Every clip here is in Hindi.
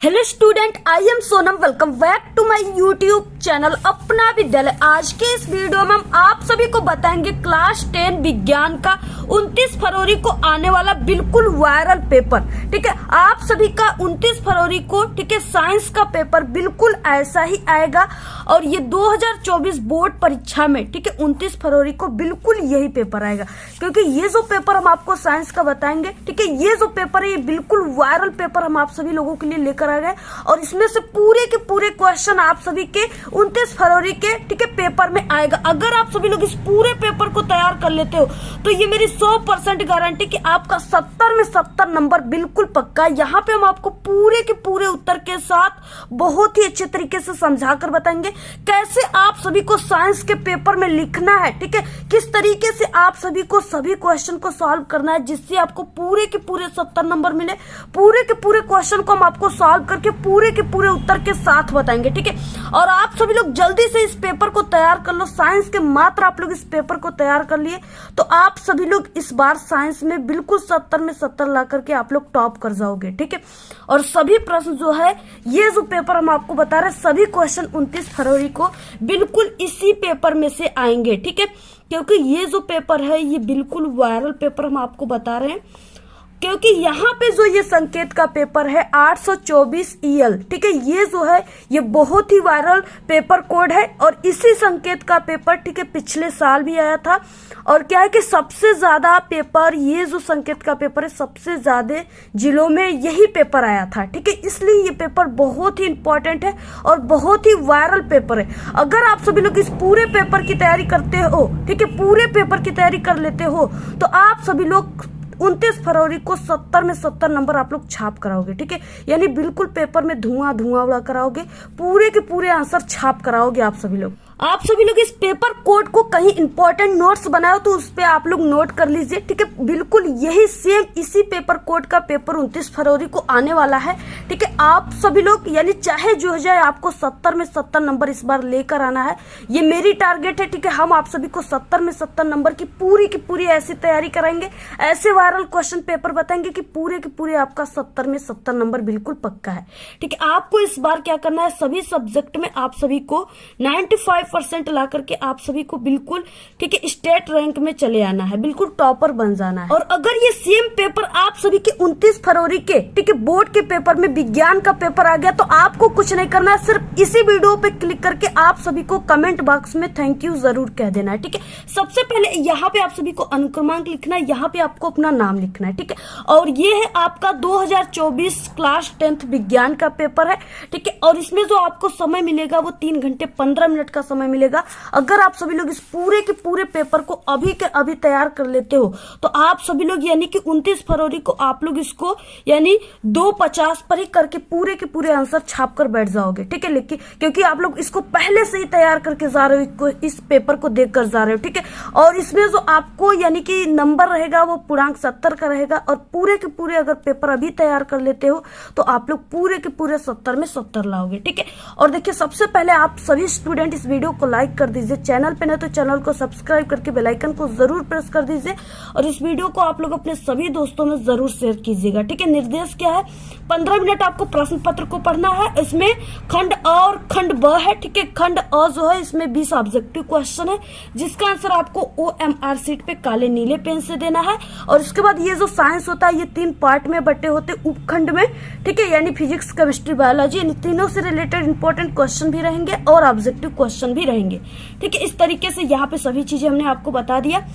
Hello student, I am Sonam. Welcome back to my YouTube channel Apna Vidyalaya. आज के इस वीडियो में हम आप सभी को बताएंगे क्लास 10 विज्ञान का 29 फरवरी को आने वाला बिल्कुल वायरल पेपर। ठीक है, आप सभी का 29 फरवरी को ठीक है साइंस का पेपर बिल्कुल ऐसा ही आएगा और ये 2024 बोर्ड परीक्षा में ठीक है 29 फरवरी को बिल्कुल यही पेपर आएगा। क्योंकि ये जो पेपर हम आपको साइंस का बताएंगे ठीक है, ये जो पेपर है ये बिल्कुल वायरल पेपर हम आप सभी लोगों के लिए लेकर आ गए और इसमें से पूरे के पूरे क्वेश्चन आप सभी के 29 फरवरी के ठीक है पेपर में आएगा। अगर आप सभी लोग इस पूरे पेपर को तैयार कर लेते हो तो ये मेरी 100% गारंटी कि आपका 70 में 70 नंबर बिल्कुल पक्का है। यहाँ पे हम आपको पूरे के पूरे उत्तर के साथ बहुत ही अच्छे तरीके से समझा कर बताएंगे कैसे आप सभी को साइंस के पेपर में लिखना है। ठीक है, किस तरीके से आप सभी को सभी क्वेश्चन को सॉल्व करना है जिससे आपको पूरे के पूरे 70 नंबर मिले। पूरे के पूरे क्वेश्चन को हम आपको सॉल्व करके पूरे के पूरे उत्तर के साथ बताएंगे। ठीक है, और आप सभी लोग जल्दी से इस पेपर को तैयार कर लो। साइंस के मात्र आप लोग इस पेपर को तैयार कर लिए तो आप सभी लोग इस बार साइंस में बिल्कुल 70 में 70 ला करके आप लोग टॉप कर जाओगे। ठीक है, और सभी प्रश्न जो है ये जो पेपर हम आपको बता रहे हैं सभी क्वेश्चन 29 फरवरी को बिल्कुल इसी पेपर में से आएंगे। ठीक है, क्योंकि ये जो पेपर है ये बिल्कुल वायरल पेपर हम आपको बता रहे हैं क्योंकि यहाँ पे जो ये संकेत का पेपर है 824 EL ठीक है, ये जो है ये बहुत ही वायरल पेपर कोड है और इसी संकेत का पेपर ठीक है पिछले साल भी आया था। और क्या है कि सबसे ज्यादा पेपर ये जो संकेत का पेपर है सबसे ज्यादा जिलों में यही पेपर आया था। ठीक है, इसलिए ये पेपर बहुत ही इंपॉर्टेंट है और बहुत ही वायरल पेपर है। अगर आप सभी लोग इस पूरे पेपर की तैयारी करते हो ठीक है, पूरे पेपर की तैयारी कर लेते हो तो आप सभी लोग 29 फरवरी को 70 में 70 नंबर आप लोग छाप कराओगे। ठीक है, यानी बिल्कुल पेपर में धुआं उड़ा कराओगे, पूरे के पूरे आंसर छाप कराओगे आप सभी लोग। आप सभी लोग इस पेपर कोड को कहीं इंपॉर्टेंट नोट्स बनाओ तो उस पे आप लोग नोट कर लीजिए। ठीक है, बिल्कुल यही सेम इसी पेपर कोड का पेपर 29 फरवरी को आने वाला है। ठीक है, आप सभी लोग यानी चाहे जो हो जाए आपको 70 में 70 नंबर इस बार लेकर आना है, ये मेरी टारगेट है। ठीक है, हम आप सभी को 70 में 70 नंबर की पूरी ऐसी तैयारी कराएंगे, ऐसे वायरल क्वेश्चन पेपर बताएंगे कि पूरे के पूरे आपका 70 में 70 नंबर बिल्कुल पक्का है। ठीक है, आपको इस बार क्या करना है, सभी सब्जेक्ट में आप सभी को 95% ला करके आप सभी को बिल्कुल ठीक है स्टेट रैंक में चले आना है, बिल्कुल टॉपर बन जाना है। और अगर ये सेम पेपर आप सभी के 29 फरवरी के ठीक है बोर्ड के पेपर में विज्ञान का पेपर आ गया तो आपको कुछ नहीं करना है, सिर्फ इसी वीडियो पे क्लिक करके आप सभी को कमेंट बॉक्स में थैंक यू जरूर कह देना है। ठीक है, सबसे पहले यहाँ पे आप सभी को अनुक्रमांक लिखना है, यहाँ पे आपको अपना नाम लिखना है। ठीक है, और ये है आपका 2024 क्लास 10 विज्ञान का पेपर है। ठीक है, और इसमें जो आपको समय मिलेगा वो 3 घंटे 15 मिनट का समय मिलेगा। अगर आप सभी लोग इस पूरे के पूरे पेपर को अभी के अभी तैयार कर लेते हो तो आप सभी लोग यानी कि 29 फरवरी को आप लोग इसको यानी 250 पर ही करके पूरे के पूरे आंसर छाप कर बैठ जाओगे। ठीक है, लेकिन क्योंकि आप लोग इसको पहले से ही तैयार करके जा रहे हो, इस पेपर को देख कर जा रहे हो। ठीक है, और इसमें जो आपको यानी कि नंबर रहेगा वो पूर्णांक 70 का रहेगा और पूरे के पूरे अगर पेपर अभी तैयार कर लेते हो तो आप लोग पूरे के पूरे 70 में 70 लाओगे। ठीक है, और देखिए सबसे पहले आप सभी स्टूडेंट इस वीडियो को लाइक कर दीजिए, चैनल पे नहीं तो चैनल को सब्सक्राइब करके बेल आइकन को जरूर प्रेस कर दीजिए और इस वीडियो को आप लोग अपने सभी दोस्तों में जरूर शेयर कीजिएगा। ठीक है, निर्देश क्या है, 15 मिनट आपको प्रश्न पत्र को पढ़ना है। इसमें खंड अ और खंड ब है। ठीक है, खंड अ जो है इसमें 20 ऑब्जेक्टिव क्वेश्चन है जिसका आंसर आपको OMR शीट पे काले नीले पेन से देना है। और उसके बाद ये जो साइंस होता है ये 3 पार्ट में बटे होते उपखंड में। ठीक है, यानी फिजिक्स केमिस्ट्री बायोलॉजी, इन तीनों से रिलेटेड इंपॉर्टेंट क्वेश्चन भी रहेंगे और ऑब्जेक्टिव क्वेश्चन भी रहेंगे। ठीक है, इस तरीके से यहाँ पे सभी चीजें हमने आपको बता दिया।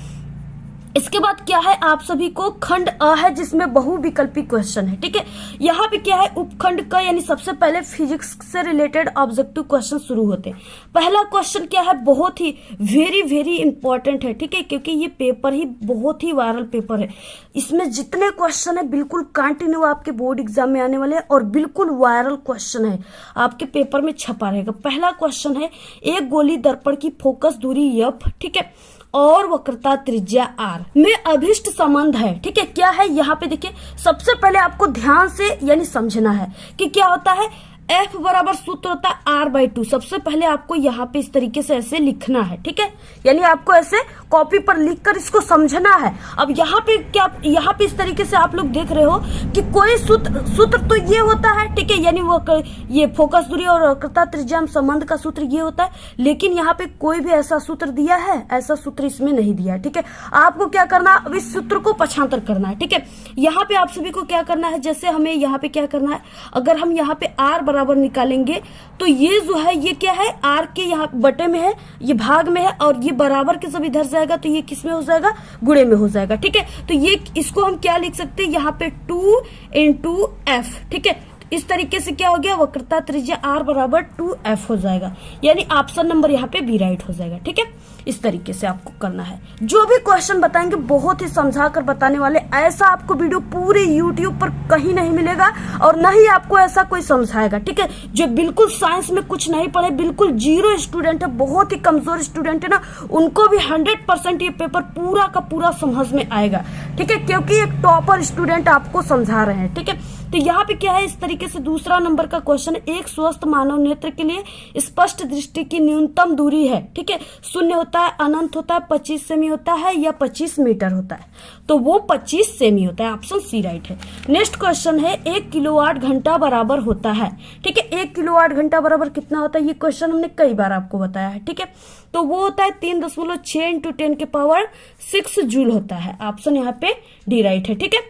इसके बाद क्या है, आप सभी को खंड अ है जिसमें बहुविकल्पी क्वेश्चन है। ठीक है, यहाँ पे क्या है उपखंड का यानी सबसे पहले फिजिक्स से रिलेटेड ऑब्जेक्टिव क्वेश्चन शुरू होते हैं। पहला क्वेश्चन क्या है, बहुत ही वेरी इंपॉर्टेंट है। ठीक है, क्योंकि ये पेपर ही बहुत ही वायरल पेपर है। इसमें जितने क्वेश्चन है बिल्कुल कंटिन्यू आपके बोर्ड एग्जाम में आने वाले हैं और बिल्कुल वायरल क्वेश्चन है, आपके पेपर में छपा रहेगा। पहला क्वेश्चन है, एक गोली दर्पण की फोकस दूरी f ठीक है और वक्रता त्रिज्या r में अभिष्ट संबंध है। ठीक है, क्या है यहाँ पे देखिए सबसे पहले आपको ध्यान से यानी समझना है कि क्या होता है F बराबर सूत्र होता है R/2। सबसे पहले आपको यहाँ पे इस तरीके से ऐसे लिखना है, ठीक है, यानी आपको ऐसे कॉपी पर लिखकर इसको समझना है। अब यहाँ पे क्या, यहाँ पे इस तरीके से आप लोग देख रहे हो कि कोई सूत्र तो ये होता है, ठीक है, यानी वो ये फोकस दूरी और वक्रता त्रिज्या संबंध का सूत्र ये होता है, लेकिन यहाँ पे कोई भी ऐसा सूत्र दिया है, ऐसा सूत्र इसमें नहीं दिया है, ठीक है। आपको क्या करना है, अब इस सूत्र को पक्षांतर करना है, ठीक है। यहाँ पे आप सभी को क्या करना है, जैसे हमें यहाँ पे क्या करना है, अगर हम यहाँ पे R बराबर निकालेंगे तो ये जो है ये क्या है, R के यहाँ बटे में है, ये भाग में है, और ये बराबर के जब इधर जाएगा तो ये किस में हो जाएगा, गुणे में हो जाएगा, ठीक है। तो ये इसको हम क्या लिख सकते हैं, यहाँ पे 2 × F, ठीक है। इस तरीके से क्या हो गया, वक्रता त्रिज्या R बराबर 2F हो जाएगा, यानी ऑप्शन नंबर यहाँ पे बी राइट हो जाएगा, ठीक है। इस तरीके से आपको करना है। जो भी क्वेश्चन बताएंगे बहुत ही समझा कर बताने वाले, ऐसा आपको वीडियो पूरे YouTube पर कहीं नहीं मिलेगा और न ही आपको ऐसा कोई समझाएगा, ठीक है। जो बिल्कुल साइंस में कुछ नहीं पढ़े, बिल्कुल जीरो स्टूडेंट है, बहुत ही कमजोर स्टूडेंट है ना, उनको भी 100% ये पेपर पूरा का पूरा समझ में आएगा, ठीक है, क्योंकि एक टॉपर स्टूडेंट आपको समझा रहे हैं, ठीक है। तो यहाँ पे क्या है, इस तरीके से दूसरा नंबर का क्वेश्चन, एक स्वस्थ मानव नेत्र के लिए स्पष्ट दृष्टि की न्यूनतम दूरी है, ठीक है, 0 होता है, अनंत होता है, 25 सेमी होता है या 25 मीटर होता है, तो वो 25 सेमी होता है, ऑप्शन सी राइट है। नेक्स्ट क्वेश्चन है, 1 किलोवाट घंटा बराबर होता है, ठीक है, 1 किलोवाट घंटा बराबर कितना होता है, ये क्वेश्चन हमने कई बार आपको बताया है, ठीक है। तो वो होता है 3.6 × 10⁻6 जूल होता है, ऑप्शन यहाँ पे डी राइट है, ठीक है।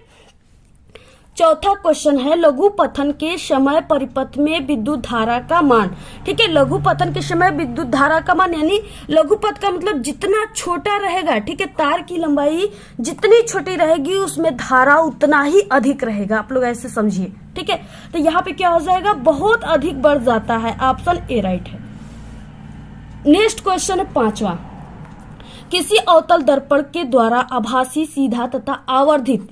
चौथा क्वेश्चन है, लघु पथन के समय परिपथ में विद्युत धारा का मान, ठीक है, लघु पथन के समय विद्युत धारा का मान, यानी लघु पथ का मतलब जितना छोटा रहेगा, ठीक है, तार की लंबाई जितनी छोटी रहेगी उसमें धारा उतना ही अधिक रहेगा, आप लोग ऐसे समझिए, ठीक है। तो यहाँ पे क्या हो जाएगा, बहुत अधिक बढ़ जाता है, ऑप्शन ए राइट है। नेक्स्ट क्वेश्चन है पांचवा, किसी अवतल दर्पण के द्वारा आभासी, सीधा तथा आवर्धित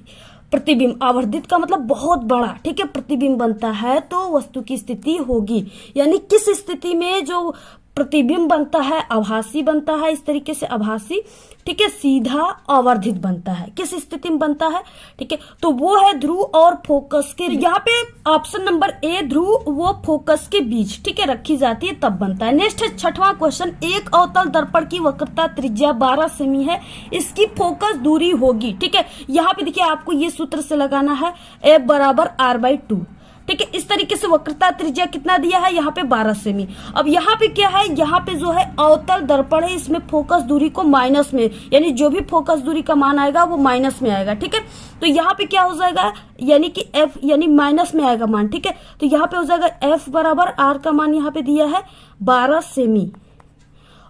प्रतिबिंब, आवर्धित का मतलब बहुत बड़ा, ठीक है, प्रतिबिंब बनता है तो वस्तु की स्थिति होगी, यानी किस स्थिति में जो प्रतिबिंब बनता है, आभासी बनता है, इस तरीके से आभासी, ठीक है, सीधा आवर्धित बनता है, किस स्थिति में बनता है, ठीक है, तो वो है ध्रुव और फोकस के, यहाँ पे ऑप्शन नंबर ए ध्रुव वो फोकस के बीच, ठीक है, रखी जाती है तब बनता है। नेक्स्ट है छठवां क्वेश्चन, एक अवतल दर्पण की वक्रता त्रिज्या 12 सेमी है, इसकी फोकस दूरी होगी, ठीक है, यहाँ पे देखिए आपको ये सूत्र से लगाना है, F बराबर R/2, ठीक है। इस तरीके से वक्रता त्रिज्या कितना दिया है, यहाँ पे 12 सेमी। अब यहाँ पे क्या है, यहाँ पे जो है अवतल दर्पण है, इसमें फोकस दूरी को माइनस में, यानी जो भी फोकस दूरी का मान आएगा वो माइनस में आएगा, ठीक है। तो यहाँ पे क्या हो जाएगा, यानी कि F यानी माइनस में आएगा मान, ठीक है। तो यहाँ पे हो जाएगा F बराबर R का मान यहाँ पे दिया है 12 सेमी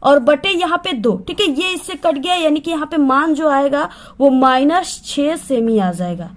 और बटे यहाँ पे 2, ठीक है, ये इससे कट गया, यानी कि यहाँ पे मान जो आएगा वो -6 सेमी आ जाएगा,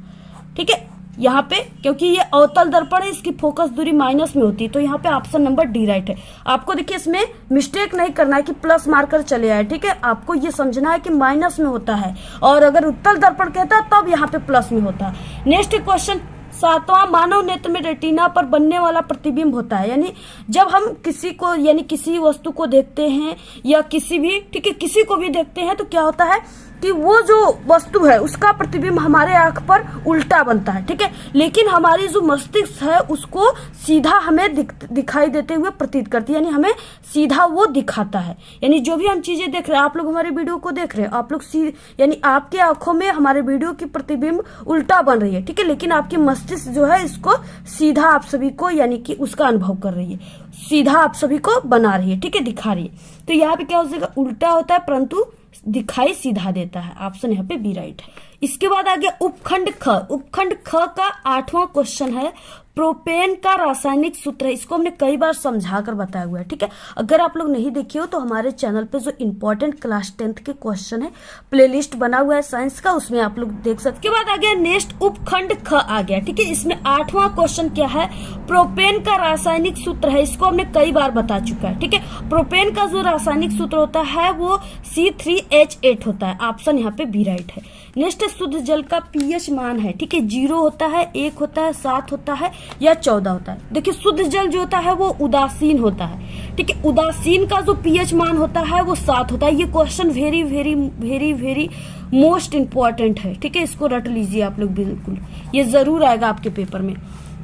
ठीक है, यहाँ पे, क्योंकि ये अवतल दर्पण है, इसकी फोकस दूरी माइनस में होती है, तो यहाँ पे ऑप्शन नंबर डी राइट है। आपको देखिए इसमें मिस्टेक नहीं करना है कि प्लस मार्कर चले आए, ठीक है, आपको ये समझना है कि माइनस में होता है, और अगर उत्तल दर्पण कहता है तब यहाँ पे प्लस में होता है। नेक्स्ट क्वेश्चन, सातवां, मानव नेत्र में रेटिना पर बनने वाला प्रतिबिंब होता है, यानी जब हम किसी को, यानी किसी वस्तु को देखते हैं या किसी भी, ठीक है, किसी को भी देखते हैं तो क्या होता है कि वो जो वस्तु है उसका प्रतिबिंब हमारे आंख पर उल्टा बनता है, ठीक है, लेकिन हमारी जो मस्तिष्क है उसको सीधा हमें दिखाई देते हुए प्रतीत करती है, यानी हमें सीधा वो दिखाता है, यानी जो भी हम चीजें देख रहे हैं, आप लोग हमारे वीडियो को देख रहे हैं, आप लोग यानी आपकी आंखों में हमारे वीडियो की प्रतिबिंब उल्टा बन रही है, ठीक है, लेकिन आपकी मस्तिष्क जो है इसको सीधा आप सभी को, यानी कि उसका अनुभव कर रही है, सीधा आप सभी को बना रही है, ठीक है, दिखा रही है। तो यहाँ पे क्या हो जाएगा, उल्टा होता है परंतु दिखाई सीधा देता है, ऑप्शन यहाँ पे बी राइट है। इसके बाद आ गया उपखंड ख। उपखंड ख का 8वां क्वेश्चन है, प्रोपेन का रासायनिक सूत्र है, इसको हमने कई बार समझा कर बताया हुआ है, ठीक है, अगर आप लोग नहीं देखे हो तो हमारे चैनल पे जो इंपॉर्टेंट क्लास 10th के क्वेश्चन है प्लेलिस्ट बना हुआ है साइंस का, उसमें आप लोग देख सकते। इसके बाद आ गया नेक्स्ट उपखंड ख आ गया, ठीक है, इसमें 8वां क्वेश्चन क्या है, प्रोपेन का रासायनिक सूत्र है, इसको हमने कई बार बता चुका है, ठीक है, प्रोपेन का जो रासायनिक सूत्र होता है वो C3H8 होता है, ऑप्शन यहाँ पे बी राइट है। नेक्स्ट शुद्ध जल का pH मान है, ठीक है, 0 होता है, 1 होता है, 7 होता है या 14 होता है। देखिए शुद्ध जल जो होता है वो उदासीन होता है, ठीक है, उदासीन का जो pH मान होता है वो 7 होता है। ये question very very very very most important है, ठीक है, इसको रट लीजिए आप लोग, बिल्कुल ये जरूर आएगा आपके पेपर में।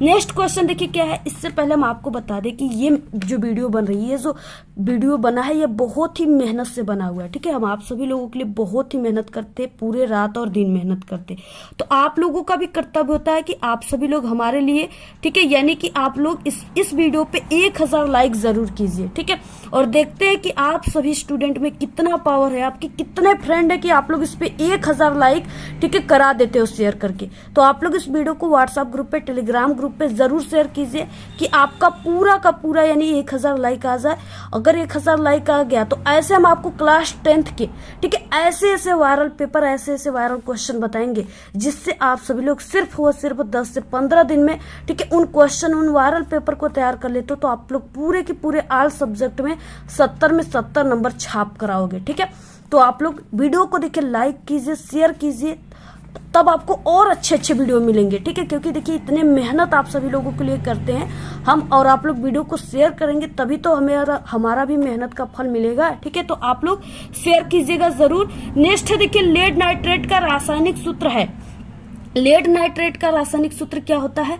नेक्स्ट क्वेश्चन देखिए क्या है। इससे पहले हम आपको बता दें कि ये जो वीडियो बन रही है, जो वीडियो बना है, ये बहुत ही मेहनत से बना हुआ है। ठीक है, हम आप सभी लोगों के लिए बहुत ही मेहनत करते, पूरे रात और दिन मेहनत करते। तो आप लोगों का भी कर्तव्य होता है कि आप सभी लोग हमारे लिए, ठीक है, यानी कि आप लोग इस वीडियो पे 1000 लाइक जरूर कीजिए। ठीक है, और देखते हैं कि आप सभी स्टूडेंट में कितना पावर है, आपके कितने फ्रेंड है कि आप लोग इस पे 1000 लाइक, ठीक है, करा देते हो शेयर करके। तो आप लोग इस वीडियो को व्हाट्सएप ग्रुप पे, टेलीग्राम ग्रुप पे जरूर शेयर कीजिए कि आपका पूरा का पूरा यानी 1000 लाइक आ जाए। अगर 1000 लाइक आ गया तो ऐसे हम आपको क्लास 10th के, ठीक है, ऐसे ऐसे वायरल पेपर, ऐसे ऐसे वायरल क्वेश्चन बताएंगे, जिससे आप सभी लोग सिर्फ 10 से 15 दिन में, ठीक है, उन क्वेश्चन, उन वायरल पेपर को तैयार कर लेते हो। तो आप लोग पूरे के पूरे ऑल सब्जेक्ट में 70 में 70 नंबर छाप कराओगे। ठीक है, तो आप लोग वीडियो को देखिए, लाइक कीजिए, शेयर कीजिए, तब आपको और अच्छे अच्छे वीडियो मिलेंगे। ठीक है, क्योंकि देखिए इतने मेहनत आप सभी लोगों के लिए करते हैं हम, और आप लोग वीडियो को शेयर करेंगे तभी तो हमारा भी मेहनत का फल मिलेगा। ठीक है, तो आप लोग शेयर कीजिएगा जरूर। नेक्स्ट है देखिए, लेड नाइट्रेट का रासायनिक सूत्र है। लेड नाइट्रेट का रासायनिक सूत्र क्या होता है?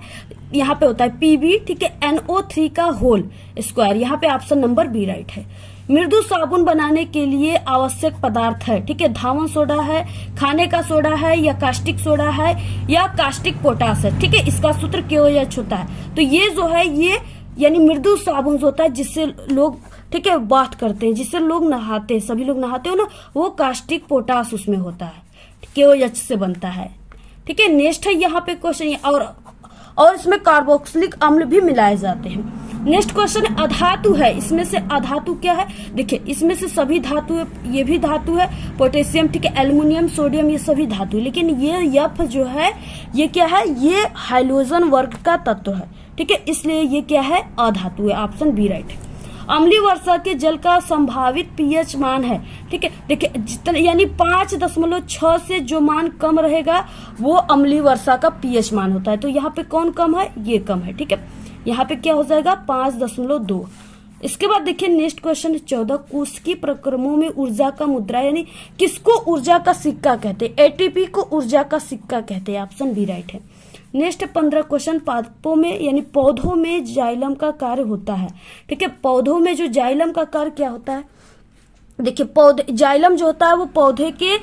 यहाँ पे होता है Pb, ठीक है, NO3 का होल स्क्वायर। यहाँ पे ऑप्शन नंबर बी राइट है। मृदु साबुन बनाने के लिए आवश्यक पदार्थ है, ठीक है, धावन सोडा है, खाने का सोडा है, या कास्टिक सोडा है, या कास्टिक पोटास है। ठीक है, इसका सूत्र KOH होता है। तो ये जो है, ये यानी मृदु साबुन जो होता है जिससे लोग, ठीक है, बात करते हैं, जिससे लोग नहाते हैं, सभी लोग नहाते हो ना, वो कास्टिक पोटास उसमें होता है, KOH से बनता है। ठीक है, नेक्स्ट है यहाँ पे क्वेश्चन, और इसमें कार्बोक्सिलिक अम्ल भी मिलाए जाते हैं। नेक्स्ट क्वेश्चन है, अधातु है, इसमें से अधातु क्या है? देखिए इसमें से सभी धातु है, ये भी धातु है, पोटेशियम, ठीक है, एल्युमिनियम, सोडियम, ये सभी धातु है। लेकिन ये यफ जो है, ये क्या है? ये हाइड्रोजन वर्ग का तत्व है। ठीक है, इसलिए ये क्या है? अधातु है। ऑप्शन बी राइट है। अम्लीय वर्षा के जल का संभावित पीएच मान है, ठीक है, देखिए जितने यानी 5.6 से जो मान कम रहेगा वो अम्लीय वर्षा का पीएच मान होता है। तो यहाँ पे कौन कम है? ये कम है। ठीक है, यहाँ पे क्या हो जाएगा? 5.2। इसके बाद देखिए नेक्स्ट क्वेश्चन 14, कुस्की प्रक्रमों में ऊर्जा का मुद्रा, यानी किसको ऊर्जा का सिक्का कहते हैं? एटीपी को ऊर्जा का सिक्का कहते हैं। ऑप्शन बी राइट है। नेक्स्ट 15 क्वेश्चन, पादपों में यानी पौधों में जाइलम का कार्य होता है। ठीक है, पौधों में जो जाइलम का कार्य क्या होता है? देखिए पौधे, जाइलम जो होता है वो पौधे के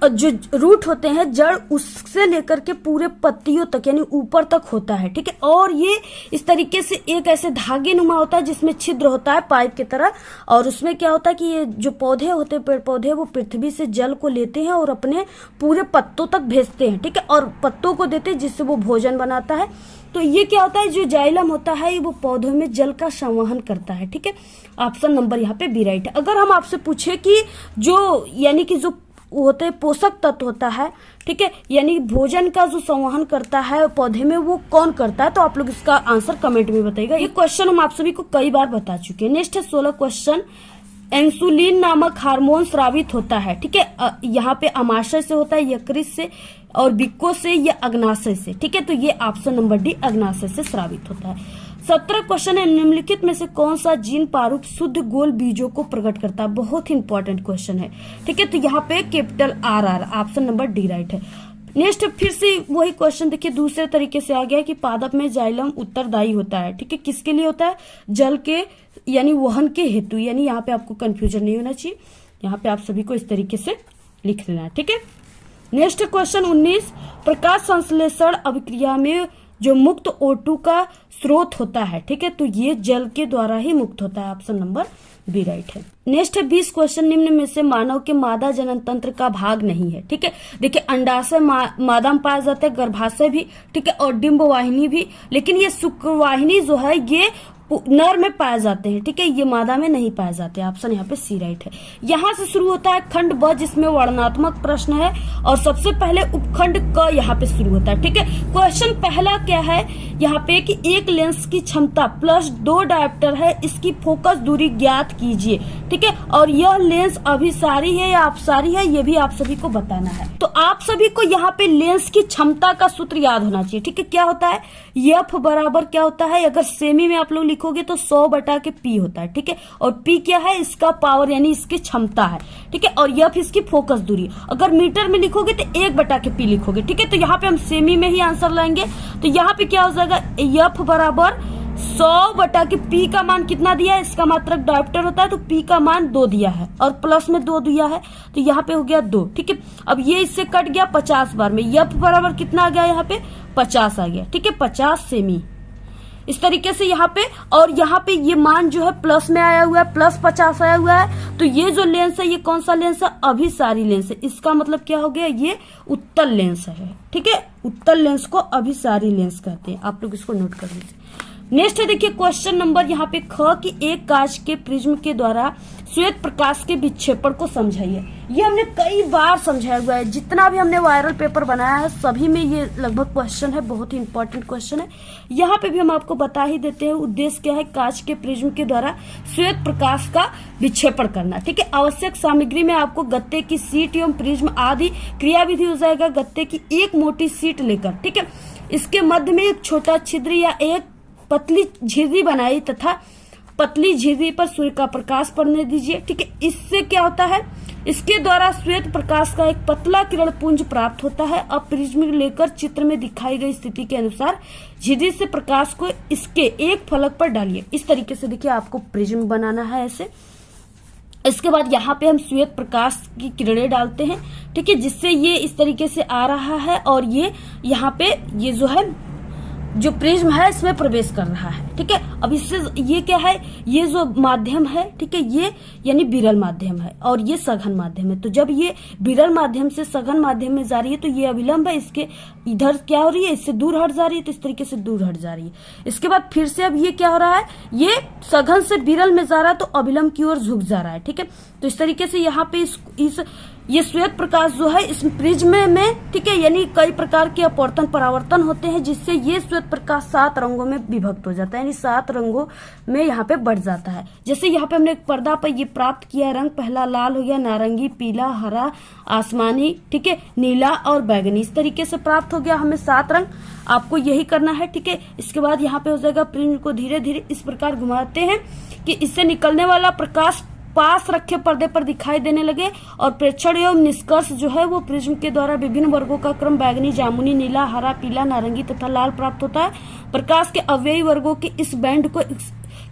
जो रूट होते हैं, जड़, उससे लेकर के पूरे पत्तियों तक यानी ऊपर तक होता है। ठीक है, और ये इस तरीके से एक ऐसे धागे नुमा होता है जिसमें छिद्र होता है पाइप की तरह, और उसमें क्या होता है कि ये जो पौधे होते हैं, पेड़ पौधे, वो पृथ्वी से जल को लेते हैं और अपने पूरे पत्तों तक भेजते हैं। ठीक है, और पत्तों को देते हैं जिससे वो भोजन बनाता है। तो ये क्या होता है? जो जाइलम होता है वो पौधों में जल का संवहन करता है। ठीक है, ऑप्शन नंबर यहाँ पे बी राइट है। अगर हम आपसे पूछे कि जो यानी कि जो होते पोषक तत्व होता है, ठीक है, यानी भोजन का जो संवहन करता है पौधे में, वो कौन करता है? तो आप लोग इसका आंसर कमेंट में बताइएगा। ये क्वेश्चन हम आप सभी को कई बार बता चुके हैं। नेक्स्ट है 16 क्वेश्चन, इंसुलिन नामक हार्मोन स्रावित होता है। ठीक है, यहाँ पे अमाशय से होता है, यकृत से, और वृक्कों से, या अग्नाशय से। ठीक है, तो ये ऑप्शन नंबर डी अग्नाशय से स्रावित होता है। 17 क्वेश्चन है, निम्नलिखित में से कौन सा जीन प्रारूप शुद्ध गोल बीजों को प्रकट करता है? बहुत ही इंपॉर्टेंट क्वेश्चन है। ठीक है, तो यहाँ पे capital RR, option number D right है। नेक्स्ट फिर से वही क्वेश्चन देखिए दूसरे तरीके से आ गया कि पादप में जाइलम उत्तरदायी होता है। ठीक है, किसके लिए होता है? जल के यानी वहन के हेतु, यानी यहाँ पे आपको कंफ्यूजन नहीं होना चाहिए, यहाँ पे आप सभी को इस तरीके से लिख लेना है। ठीक है, नेक्स्ट क्वेश्चन 19, प्रकाश संश्लेषण अभिक्रिया में जो मुक्त O2 का स्रोत होता है, ठीक है, तो ये जल के द्वारा ही मुक्त होता है। ऑप्शन नंबर बी राइट है। नेक्स्ट है 20 क्वेश्चन, निम्न में से मानव के मादा जनन तंत्र का भाग नहीं है। ठीक है, देखिए अंडाशय मादा में पाया जाता है, गर्भाशय भी, ठीक है, और डिंब वाहिनी भी, लेकिन ये शुक्रवाहिनी जो है ये नर में पाए जाते हैं। ठीक है, ये मादा में नहीं पाए जाते। ऑप्शन यहाँ पे सी राइट है। यहाँ से शुरू होता है खंड ब, जिसमें वर्णनात्मक प्रश्न है, और सबसे पहले उपखंड क यहाँ पे शुरू होता है। ठीक है, क्वेश्चन पहला क्या है यहाँ पे कि एक लेंस की क्षमता प्लस 2 डायोप्टर है, इसकी फोकस दूरी ज्ञात कीजिए। ठीक है, और यह लेंस अभिसारी है या अपसारी है, ये भी आप सभी को बताना है। तो आप सभी को यहाँ पे लेंस की क्षमता का सूत्र याद होना चाहिए। ठीक है, क्या होता है? एफ बराबर क्या होता है? अगर सेमी में आप लोग लिखोगे तो 100/p होता है, ठीक है। और p क्या है, इसका पावर यानी इसकी क्षमता है, ठीक है। और f इसकी फोकस दूरी। अगर मीटर में लिखोगे तो 1/p लिखोगे, ठीक है। तो यहाँ पे हम सेमी में ही आंसर लाएंगे। तो यहाँ पे क्या हो जाएगा, f बराबर 100/p का मान कितना दिया है, इसका मात्रक डायोप्टर होता है, तो p का मान 2 दिया है और प्लस में 2 दिया है, तो यहाँ पे हो गया 2, ठीक है। अब ये इससे कट गया 50 बार में, f बराबर कितना आ गया, यहाँ पे 50 आ गया, ठीक है, 50 सेमी। इस तरीके से यहाँ पे, और यहाँ पे ये मान जो है प्लस में आया हुआ है, प्लस 50 आया हुआ है। तो ये जो लेंस है, ये कौन सा लेंस है, अभिसारी लेंस है। इसका मतलब क्या हो गया, ये उत्तल लेंस है, ठीक है। उत्तल लेंस को अभिसारी लेंस कहते हैं, आप लोग इसको नोट कर लीजिए। नेक्स्ट है देखिए क्वेश्चन नंबर यहाँ पे ख कि एक कांच के प्रिज्म के द्वारा श्वेत प्रकाश के विक्षेपण को समझाइए। ये हमने कई बार समझाया हुआ है, जितना भी हमने वायरल पेपर बनाया है सभी में ये लगभग क्वेश्चन है, बहुत ही इंपॉर्टेंट क्वेश्चन है। यहाँ पे भी हम आपको बता ही देते हैं उद्देश्य क्या है, कांच के प्रिज्म के द्वारा श्वेत प्रकाश का विक्षेपण करना, ठीक है। आवश्यक सामग्री में आपको गत्ते की सीट एवं प्रिज्म आदि क्रियाविधि हो जाएगा। गत्ते की एक मोटी सीट लेकर, ठीक है, इसके मध्य में एक छोटा छिद्र या एक पतली झिर्री बनाई तथा पतली झिर्री पर सूर्य का प्रकाश पड़ने दीजिए, ठीक है। इससे क्या होता है, इसके द्वारा श्वेत प्रकाश का एक पतला किरण पुंज प्राप्त होता है। अब प्रिज्म लेकर चित्र में दिखाई गई स्थिति के अनुसार झिर्री से प्रकाश को इसके एक फलक पर डालिए। इस तरीके से देखिए आपको प्रिज्म बनाना है ऐसे। इसके बाद यहाँ पे हम श्वेत प्रकाश की किरणें डालते हैं, ठीक है, जिससे ये इस तरीके से आ रहा है और ये यहाँ पे ये जो है जो प्रिज्म है इसमें प्रवेश कर रहा है, ठीक है। अब इससे ये क्या है, ये जो माध्यम है, ठीक है, ये यानी विरल माध्यम है और ये सघन माध्यम है। तो जब ये विरल माध्यम से सघन माध्यम में जा रही है तो ये अविलंब है, इसके इधर क्या हो रही है, इससे दूर हट जा रही है, तो इस तरीके से दूर हट जा रही है। इसके बाद फिर से अब ये क्या हो रहा है, ये सघन से विरल में जा रहा है तो अविलंब की ओर झुक जा रहा है, ठीक है। तो इस तरीके से यहाँ पे ये श्वेत प्रकाश जो है इस प्रिज्म में, ठीक है, यानी कई प्रकार के अपवर्तन परावर्तन होते हैं, जिससे ये श्वेत प्रकाश 7 रंगों में विभक्त हो जाता है, यानी 7 रंगों में यहाँ पे बढ़ जाता है। जैसे यहाँ पे हमने एक पर्दा पर ये प्राप्त किया रंग, पहला लाल हो गया, नारंगी, पीला, हरा, आसमानी, ठीक है, नीला और बैगनी। इस तरीके से प्राप्त हो गया हमें 7 रंग। आपको यही करना है, ठीक है। इसके बाद यहाँ पे हो जाएगा प्रिज्म को धीरे धीरे इस प्रकार घुमाते हैं कि इससे निकलने वाला प्रकाश पास रखे पर्दे पर दिखाई देने लगे और प्रेक्षण एवं निष्कर्ष जो है वो प्रिज्म के द्वारा विभिन्न वर्गों का क्रम बैगनी, जामुनी, नीला, हरा, पीला, नारंगी तथा लाल प्राप्त होता है। प्रकाश के अवयवी वर्गों के इस बैंड को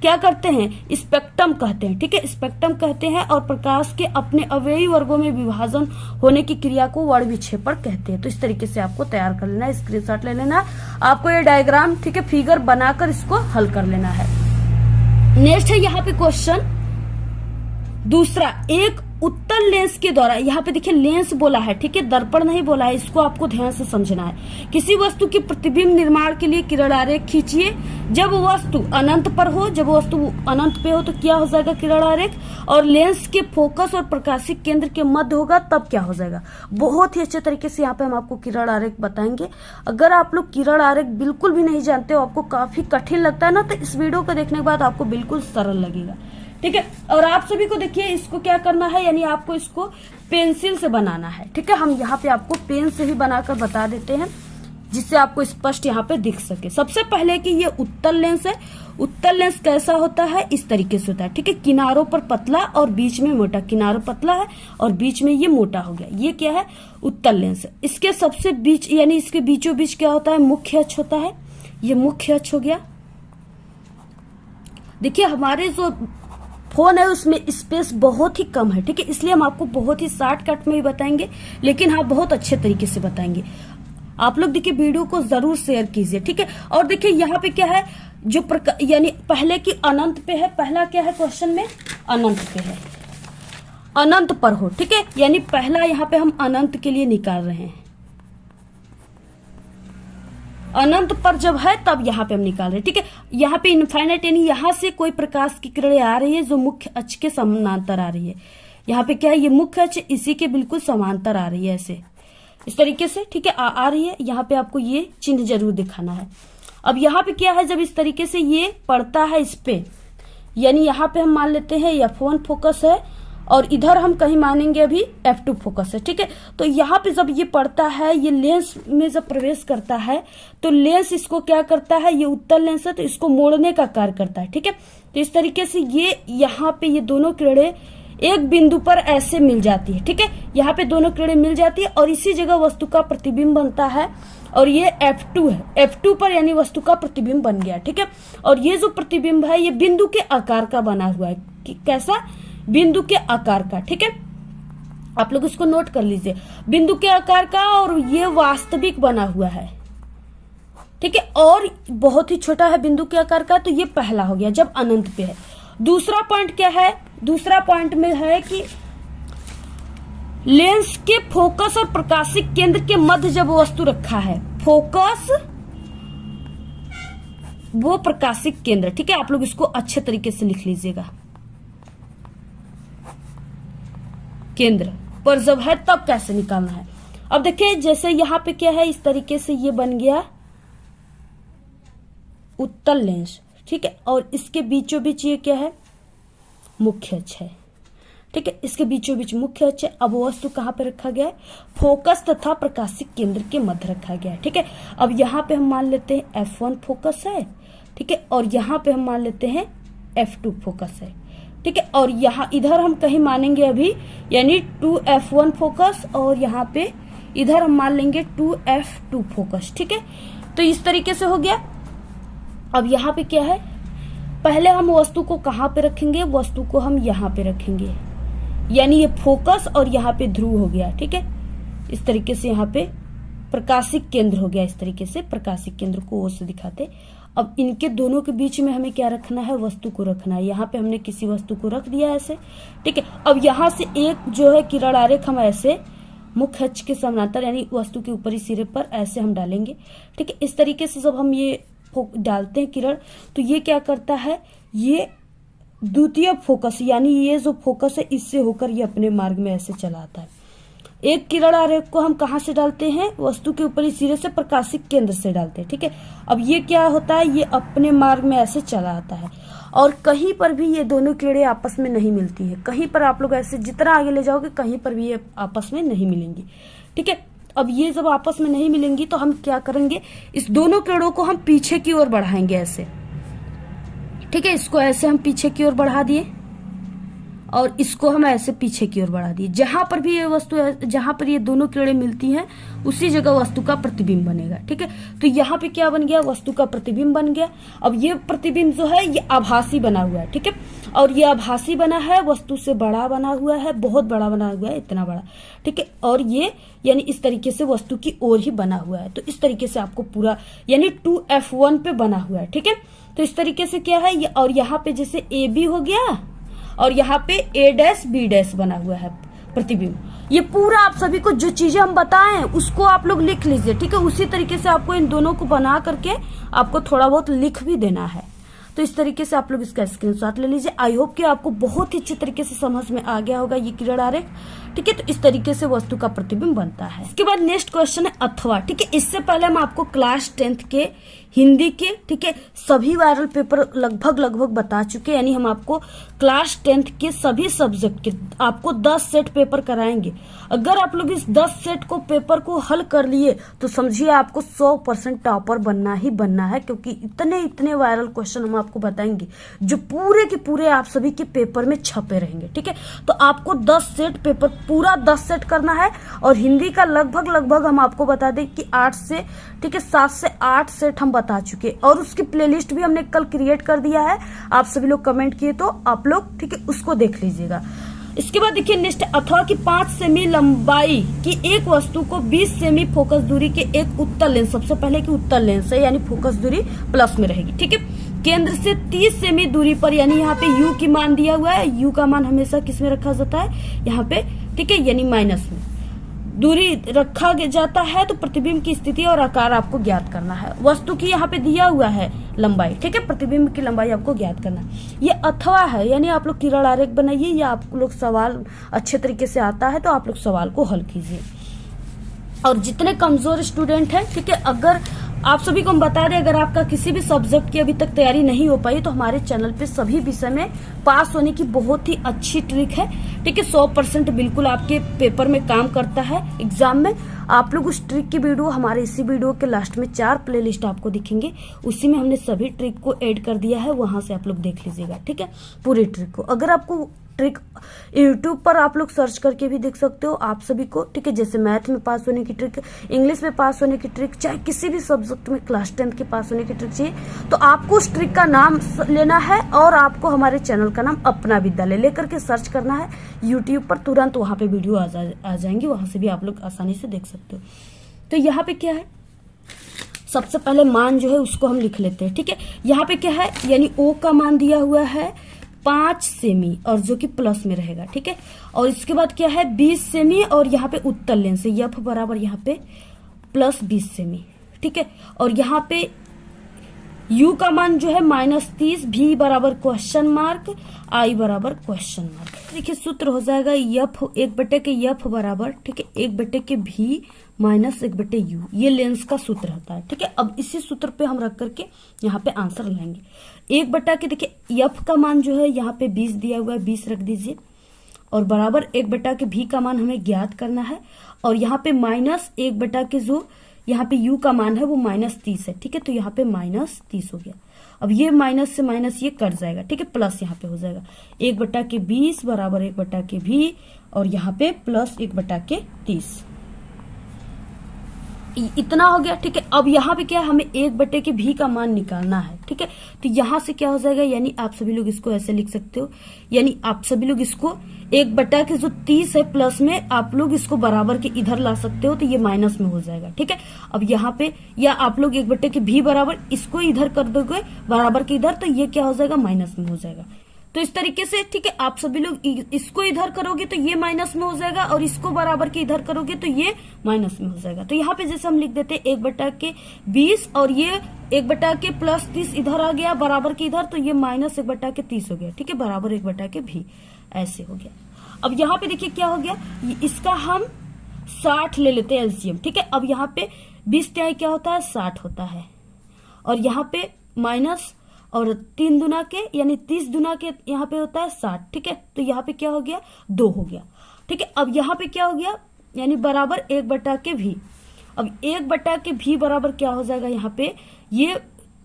क्या करते हैं, स्पेक्ट्रम कहते हैं, ठीक है, स्पेक्ट्रम कहते हैं। और प्रकाश के अपने अवयवी वर्गों में विभाजन होने की क्रिया को वर्ण विक्षेपण कहते हैं। तो इस तरीके से आपको तैयार कर लेना है, स्क्रीनशॉट ले लेना है, आपको ये डायग्राम, ठीक है, फिगर बनाकर इसको हल कर लेना है। नेक्स्ट है यहाँ पे क्वेश्चन दूसरा, एक उत्तल लेंस के द्वारा, यहाँ पे देखिए लेंस बोला है, ठीक है, दर्पण नहीं बोला है, इसको आपको ध्यान से समझना है। किसी वस्तु की प्रतिबिंब निर्माण के लिए किरण आरेख खींचिए। जब वस्तु अनंत पर हो, जब वस्तु अनंत पे हो तो क्या हो जाएगा, किरण आरेख, और लेंस के फोकस और प्रकाशिक केंद्र के मध्य होगा तब क्या हो जाएगा। बहुत ही अच्छे तरीके से यहाँ पे हम आपको किरण आरेख बताएंगे। अगर आप लोग किरण आरेख बिल्कुल भी नहीं जानते हो, आपको काफी कठिन लगता है ना, तो इस वीडियो को देखने के बाद आपको बिल्कुल सरल लगेगा, ठीक है। और आप सभी को देखिए इसको क्या करना है, यानी आपको इसको पेंसिल से बनाना है, ठीक है। हम यहाँ पे आपको पेन से ही बनाकर बता देते हैं जिससे आपको स्पष्ट यहाँ पे दिख सके। सबसे पहले कि ये उत्तल लेंस है। उत्तल लेंस कैसा होता है, इस तरीके से होता है, ठीक है, किनारों पर पतला और बीच में मोटा, किनारों पतला है और बीच में ये मोटा हो गया, ये क्या है, उत्तल लेंस है। इसके सबसे बीच यानी इसके बीचों बीच क्या होता है, मुख्य अक्ष होता है, ये मुख्य अक्ष हो गया। देखिए हमारे जो फोन है उसमें स्पेस बहुत ही कम है, ठीक है, इसलिए हम आपको बहुत ही शॉर्टकट में ही बताएंगे, लेकिन हाँ बहुत अच्छे तरीके से बताएंगे। आप लोग देखिए वीडियो को जरूर शेयर कीजिए, ठीक है। और देखिए यहाँ पे क्या है, जो यानी पहले की अनंत पे है, पहला क्या है क्वेश्चन में, अनंत पे है, अनंत पर हो, ठीक है, यानी पहला यहाँ पे हम अनंत के लिए निकाल रहे हैं। अनंत पर जब है तब यहाँ पे हम निकाल रहे हैं, ठीक है। यहाँ पे इनफाइनाइट यानी यहाँ से कोई प्रकाश की किरणें आ रही है जो मुख्य अक्ष के समानांतर आ रही है। यहाँ पे क्या है, ये मुख्य अक्ष इसी के बिल्कुल समांतर आ रही है, ऐसे इस तरीके से, ठीक है, आ रही है। यहाँ पे आपको ये चिन्ह जरूर दिखाना है। अब यहाँ पे क्या है, जब इस तरीके से ये पड़ता है इस पे, यानी यहाँ पे हम मान लेते हैं F1 फोकस है और इधर हम कहीं मानेंगे अभी F2 फोकस है। ठीक है, तो यहाँ पे जब ये पड़ता है, ये लेंस में जब प्रवेश करता है तो लेंस इसको क्या करता है, ये उत्तल लेंस है तो इसको मोड़ने का कार्य करता है। ठीक है, तो इस तरीके से ये यहाँ पे ये दोनों किरणें एक बिंदु पर ऐसे मिल जाती है। ठीक है, यहाँ पे दोनों किरणें मिल जाती है और इसी जगह वस्तु का प्रतिबिंब बनता है और ये F2 है। F2 पर यानी वस्तु का प्रतिबिंब बन गया। ठीक है, और ये जो प्रतिबिंब है ये बिंदु के आकार का बना हुआ है। कैसा? बिंदु के आकार का। ठीक है, आप लोग इसको नोट कर लीजिए, बिंदु के आकार का, और ये वास्तविक बना हुआ है। ठीक है, और बहुत ही छोटा है बिंदु के आकार का, तो ये पहला हो गया जब अनंत पे है। दूसरा पॉइंट क्या है? दूसरा पॉइंट में है कि लेंस के फोकस और प्रकाशिक केंद्र के मध्य जब वस्तु रखा है, फोकस वो प्रकाशिक केंद्र। ठीक है, आप लोग इसको अच्छे तरीके से लिख लीजिएगा, केंद्र पर जब है तब कैसे निकालना है। अब देखिए जैसे यहाँ पे क्या है, इस तरीके से ये बन गया उत्तल लेंस। ठीक है, और इसके बीचों बीच ये क्या है, मुख्य अक्ष है। ठीक है, इसके बीचों बीच मुख्य अक्ष है। अब वस्तु कहाँ पे रखा गया है? फोकस तथा प्रकाशिक केंद्र के मध्य रखा गया है। ठीक है, अब यहाँ पे हम मान लेते हैं F1 फोकस है। ठीक है, और यहाँ पे हम मान लेते हैं F2 फोकस है। ठीक है, और यहाँ इधर हम कहीं मानेंगे अभी, यानी 2F1 फोकस, और यहाँ पे इधर हम मान लेंगे 2F2 फोकस। ठीक है, तो इस तरीके से हो गया। अब यहाँ पे क्या है, पहले हम वस्तु को कहाँ पे रखेंगे? वस्तु को हम यहाँ पे रखेंगे, यानी ये फोकस और यहाँ पे ध्रुव हो गया। ठीक है, इस तरीके से यहाँ पे प्रकाशिक केंद्र हो गया। इस तरीके से प्रकाशिक केंद्र को ओ से दिखाते। अब इनके दोनों के बीच में हमें क्या रखना है? वस्तु को रखना है। यहाँ पे हमने किसी वस्तु को रख दिया ऐसे। ठीक है, अब यहाँ से एक जो है किरण आरेख हम ऐसे मुख्य अक्ष के समानांतर यानी वस्तु के ऊपरी सिरे पर ऐसे हम डालेंगे। ठीक है, इस तरीके से जब हम ये डालते हैं किरण, तो ये क्या करता है, ये द्वितीय फोकस यानी ये जो फोकस है इससे होकर ये अपने मार्ग में ऐसे चला आता है। एक किरण आरेख को हम कहाँ से डालते हैं? वस्तु के ऊपरी सिरे से प्रकाशिक केंद्र से डालते हैं। ठीक है, अब ये क्या होता है, ये अपने मार्ग में ऐसे चला आता है और कहीं पर भी ये दोनों किरणें आपस में नहीं मिलती है। कहीं पर आप लोग ऐसे जितना आगे ले जाओगे कहीं पर भी ये आपस में नहीं मिलेंगी। ठीक है, अब ये जब आपस में नहीं मिलेंगी तो हम क्या करेंगे, इस दोनों किरणों को हम पीछे की ओर बढ़ाएंगे ऐसे। ठीक है, इसको ऐसे हम पीछे की ओर बढ़ा दिए और इसको हम ऐसे पीछे की ओर बढ़ा दिए। जहां पर भी ये वस्तु है, जहां पर ये दोनों किरणें मिलती हैं उसी जगह वस्तु का प्रतिबिंब बनेगा। ठीक है, तो यहाँ पे क्या बन गया? वस्तु का प्रतिबिंब बन गया। अब ये प्रतिबिंब जो है ये आभासी बना हुआ है। ठीक है, और ये आभासी बना है, वस्तु से बड़ा बना हुआ है, बहुत बड़ा बना हुआ है, इतना बड़ा। ठीक है, और ये यानी इस तरीके से वस्तु की ओर ही बना हुआ है। तो इस तरीके से आपको पूरा यानी 2F1 पे बना हुआ है। ठीक है, तो इस तरीके से क्या है ये, और यहाँ पे जैसे AB हो गया और यहाँ पे A', B' बना हुआ है प्रतिबिंब। ये पूरा आप सभी को जो चीजें हम बताएं उसको आप लोग लिख लीजिए। ठीक है, उसी तरीके से आपको इन दोनों को बना करके आपको थोड़ा बहुत लिख भी देना है। तो इस तरीके से आप लोग इसका स्क्रीनशॉट ले लीजिए। आई होप कि आपको बहुत ही अच्छे तरीके से समझ में आ गया होगा ये किरण आरेख। ठीक है, तो इस तरीके से वस्तु का प्रतिबिंब बनता है। इसके बाद नेक्स्ट क्वेश्चन है अथवा। ठीक है, इससे पहले हम आपको क्लास 10th के हिंदी के ठीक है सभी वायरल पेपर लगभग बता चुके हैं। यानी हम आपको क्लास 10th के सभी सब्जेक्ट के आपको 10 सेट पेपर कराएंगे। अगर आप लोग इस 10 सेट को पेपर को हल कर लिए तो समझिए आपको 100% टॉपर बनना ही बनना है, क्योंकि इतने वायरल क्वेश्चन हम आपको बताएंगे जो पूरे के पूरे आप सभी के पेपर में छपे रहेंगे। ठीक है, तो आपको 10 सेट पेपर पूरा 10 सेट करना है और हिंदी का लगभग हम आपको बता दें कि 8 से ठीक है 7 से 8 सेट हम बता चुके और उसकी प्लेलिस्ट भी हमने कल क्रिएट कर दिया है। आप सभी लोग कमेंट किए तो आप लोग ठीक है उसको देख लीजिएगा। इसके बाद देखिए नेक्स्ट, अथवा की 5 सेमी लंबाई की एक वस्तु को 20 सेमी फोकस दूरी के एक उत्तल लेंस, सबसे पहले की उत्तल लेंस है यानी फोकस दूरी प्लस में रहेगी। ठीक है, केंद्र से 30 सेमी दूरी पर, यानी यहाँ पे U की मान दिया हुआ है। U का मान हमेशा किस में रखा जाता है? यहाँ पे ठीक है, यानी माइनस में दूरी रखा जाता है। तो प्रतिबिंब की स्थिति और आकार आपको ज्ञात करना है। वस्तु की यहाँ पे दिया हुआ है लंबाई। ठीक है, प्रतिबिंब की लंबाई आपको ज्ञात करना है। ये अथवा है, यानी आप लोग किरण आरेख बनाइए या आप लोग सवाल अच्छे तरीके से आता है तो आप लोग सवाल को हल कीजिए। और जितने कमजोर स्टूडेंट हैं ठीक है, अगर आप सभी को हम बता दें, अगर आपका किसी भी सब्जेक्ट की अभी तक तैयारी नहीं हो पाई तो हमारे चैनल पे सभी विषय में पास होने की बहुत ही अच्छी ट्रिक है। ठीक है, 100% बिल्कुल आपके पेपर में काम करता है एग्जाम में। आप लोग उस ट्रिक की वीडियो हमारे इसी वीडियो के लास्ट में 4 प्लेलिस्ट आपको दिखेंगे, उसी में हमने सभी ट्रिक को ऐड कर दिया है, वहां से आप लोग देख लीजिएगा। ठीक है, पूरी ट्रिक को। अगर आपको ट्रिक यूट्यूब पर आप लोग सर्च करके भी देख सकते हो आप सभी को। ठीक है, जैसे मैथ में पास होने की ट्रिक, इंग्लिश में पास होने की ट्रिक, चाहे किसी भी सब्जेक्ट में क्लास 10 के पास होने की ट्रिक चाहिए तो आपको उस ट्रिक का नाम लेना है और आपको हमारे चैनल का नाम अपना विद्यालय लेकर के सर्च करना है यूट्यूब पर। तुरंत वहां पे वीडियो आ जाएंगी, वहां से भी आप लोग आसानी से देख सकते हो। तो यहाँ पे क्या है, सबसे पहले मान जो है उसको हम लिख लेते हैं। ठीक है, यहाँ पे क्या है, यानी ओ का मान दिया हुआ है 5 सेमी और जो कि प्लस में रहेगा। ठीक है, और इसके बाद क्या है 20 सेमी और यहाँ पे उत्तर लेंस है एफ बराबर यहाँ पे प्लस 20 सेमी। ठीक है, और यहाँ पे यू का मान जो है -30, भी बराबर क्वेश्चन मार्क, आई बराबर क्वेश्चन मार्क। देखिए सूत्र हो जाएगा एफ 1/के एफ बराबर, ठीक है, 1/के भी -1/u, ये लेंस का सूत्र होता है। ठीक है, अब इसी सूत्र पे हम रख करके यहाँ पे आंसर लाएंगे। 1/के देखिए एफ का मान जो है यहाँ पे 20 दिया हुआ है, 20 रख दीजिए, और बराबर 1/के भी का मान हमें ज्ञात करना है, और यहाँ पे -1/के जो यहाँ पे u का मान है वो -30 है। ठीक है, तो यहाँ पे -30 हो गया। अब ये माइनस से माइनस ये कट जाएगा। ठीक है, प्लस यहाँ पे हो जाएगा 1/के 20 बराबर 1/के भी, और यहाँ पे प्लस 1/के 30, इतना हो गया। ठीक है, अब यहाँ पे क्या है, हमें 1/के भी का मान निकालना है। ठीक है, तो यहाँ से क्या हो जाएगा, यानी आप सभी लोग इसको ऐसे लिख सकते हो, यानी आप सभी लोग इसको 1/के जो 30 है प्लस में आप लोग इसको बराबर के इधर ला सकते हो, तो ये माइनस में हो जाएगा। ठीक है, अब यहाँ पे या आप लोग 1/के भी बराबर इसको इधर कर दोगे बराबर के इधर, तो ये क्या हो जाएगा, माइनस में हो जाएगा। तो इस तरीके से ठीक है, आप सभी लोग इसको इधर करोगे तो ये माइनस में हो जाएगा, और इसको बराबर के इधर करोगे तो ये माइनस में हो जाएगा। तो यहाँ पे जैसे हम लिख देते हैं 1/के 20 और ये 1/के प्लस 30 इधर आ गया बराबर के इधर, तो ये -1/के 30 हो गया। ठीक है, बराबर 1/के भी, ऐसे हो गया। अब यहाँ पे देखिए क्या हो गया, इसका हम 60 ले लेते हैं एलसीएम। ठीक है, अब यहाँ पे 20 तिहाई क्या होता है, 60 होता है, और यहाँ पे माइनस और 3 दुना के यानी 30 दुना के यहाँ पे होता है 60। ठीक है, तो यहाँ पे क्या हो गया, 2 हो गया। ठीक है, अब यहाँ पे क्या हो गया, यानी बराबर 1/के भी। अब 1/के भी बराबर क्या हो जाएगा, यहाँ पे ये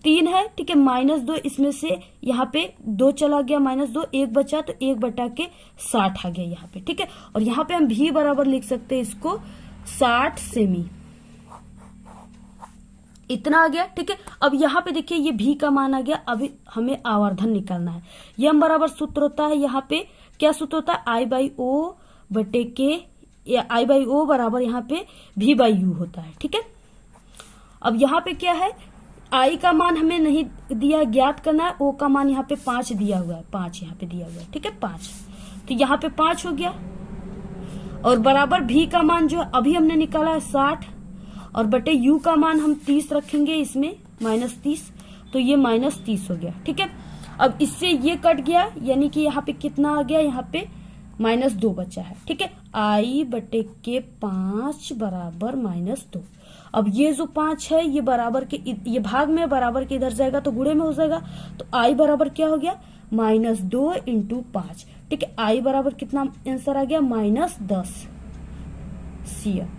3 है। ठीक है, -2, इसमें से यहाँ पे 2 चला गया, -2, 1 बचा, तो 1/के 60 आ गया यहाँ पे। ठीक है, और यहाँ पे हम भी बराबर लिख सकते हैं इसको 60 सेमी, इतना आ गया। ठीक है, अब यहाँ पे देखिए ये भी का मान आ गया। अभी हमें आवर्धन निकालना है। यम बराबर सूत्र होता है, यहाँ पे क्या सूत्र होता है, I/O/के, या I/O बराबर यहाँ पे V/U होता है। ठीक है, अब यहाँ पे क्या है, I का मान हमें नहीं दिया, ज्ञात करना है। O का मान यहाँ पे 5 दिया हुआ है, 5 यहाँ पे दिया हुआ है। ठीक है, 5, तो यहाँ पे 5 हो गया, और बराबर भी का मान जो अभी हमने निकाला है 60, और बटे यू का मान हम 30 रखेंगे इसमें -30, तो ये -30 हो गया। ठीक है, अब इससे ये कट गया, यानी कि यहाँ पे कितना आ गया, यहाँ पे -2 बचा है। ठीक है, I/के 5 बराबर -2। अब ये जो 5 है ये बराबर के, ये भाग में बराबर के इधर जाएगा तो गुणे में हो जाएगा, तो I बराबर क्या हो गया, -2 × 5। ठीक है, I बराबर कितना आंसर आ गया, -10 सीएम।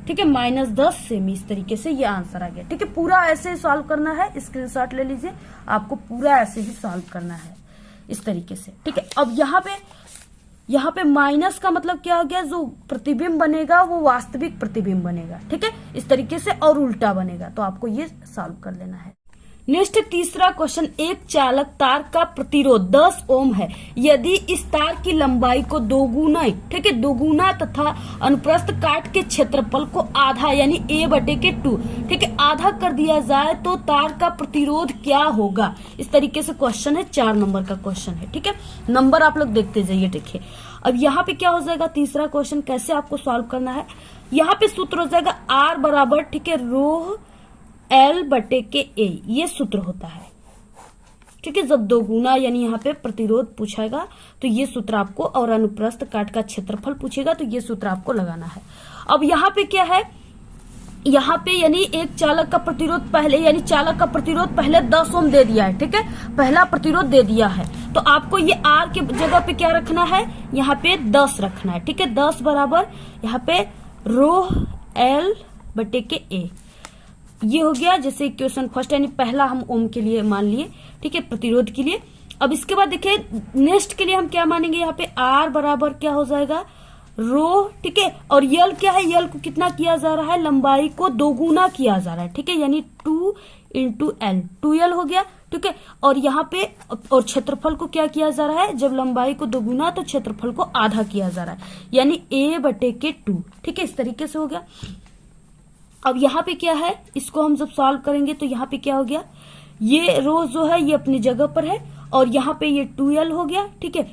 ठीक है, -10 सेमी, इस तरीके से ये आंसर आ गया। ठीक है, पूरा ऐसे ही सॉल्व करना है, स्क्रीनशॉट ले लीजिए, आपको पूरा ऐसे ही सॉल्व करना है इस तरीके से। ठीक है, अब यहाँ पे माइनस का मतलब क्या हो गया, जो प्रतिबिंब बनेगा वो वास्तविक प्रतिबिंब बनेगा। ठीक है, इस तरीके से, और उल्टा बनेगा, तो आपको ये सॉल्व कर लेना है। नेक्स्ट तीसरा क्वेश्चन, एक चालक तार का प्रतिरोध 10 ओम है, यदि इस तार की लंबाई को दोगुना, ठीक है, दोगुना तथा अनुप्रस्थ काट के क्षेत्रफल को आधा यानी A/के 2, ठीक है, आधा कर दिया जाए तो तार का प्रतिरोध क्या होगा। इस तरीके से क्वेश्चन है, 4 नंबर का क्वेश्चन है। ठीक है, नंबर आप लोग देखते जाइए। देखिए अब यहाँ पे क्या हो जाएगा, तीसरा क्वेश्चन कैसे आपको सॉल्व करना है। यहाँ पे सूत्र हो जाएगा R बराबर, ठीक है, ρ L/के A, ये सूत्र होता है। ठीक है, जब दोगुना यानी यहाँ पे प्रतिरोध पूछेगा तो ये सूत्र आपको, और अनुप्रस्थ काट का क्षेत्रफल पूछेगा तो ये सूत्र आपको लगाना है। अब यहाँ पे क्या है, यहाँ पे यानी एक चालक का प्रतिरोध पहले, यानी चालक का प्रतिरोध पहले 10 ओम दे दिया है, ठीक है, पहला प्रतिरोध दे दिया है, तो आपको ये आर के जगह पे क्या रखना है, यहाँ पे 10 रखना है, ठीक है। 10 बराबर यहाँ पे रो एल बटे के ए, ये हो गया जैसे इक्वेशन फर्स्ट, यानी पहला हम ओम के लिए मान लिए, ठीक है, प्रतिरोध के लिए। अब इसके बाद देखिए नेक्स्ट के लिए हम क्या मानेंगे, यहाँ पे आर बराबर क्या हो जाएगा, रो, ठीक है, और यल क्या है, यल को कितना किया जा रहा है, लंबाई को दोगुना किया जा रहा है, ठीक है, यानी 2 इंटू एल, 2l हो गया, ठीक है। और यहाँ पे और क्षेत्रफल को क्या किया जा रहा है, जब लंबाई को दोगुना तो क्षेत्रफल को आधा किया जा रहा है, यानी a बटे के 2, ठीक है, इस तरीके से हो गया। अब यहाँ पे क्या है, इसको हम जब सॉल्व करेंगे तो यहाँ पे क्या हो गया, ये रो जो है ये अपनी जगह पर है, और यहाँ पे ये 2l हो गया, ठीक है,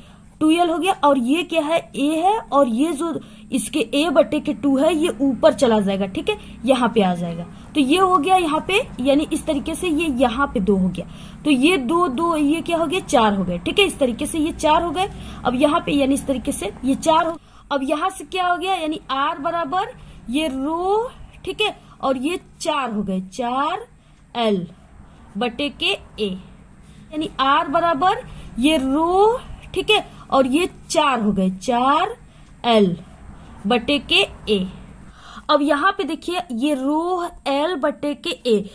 2l हो गया, और ये क्या है, a है, और ये जो इसके a बटे के 2 है ये ऊपर चला जाएगा, ठीक है, यहाँ पे आ जाएगा, तो ये हो गया यहाँ पे, यानी इस तरीके से ये यहाँ पे 2 हो गया, तो ये 2 ये क्या हो गया, 4 हो गए, ठीक है, इस तरीके से ये 4 हो गए। अब यहाँ पे यानी इस तरीके से ये 4 हो, अब यहाँ से क्या हो गया, यानी r बराबर ये रो, ठीक है, और ये 4 हो गए, 4l बटे के a, यानी r बराबर ये रो, ठीक है, और ये 4 हो गए, 4l बटे के a। अब यहाँ पे देखिए ये रो l बटे के a,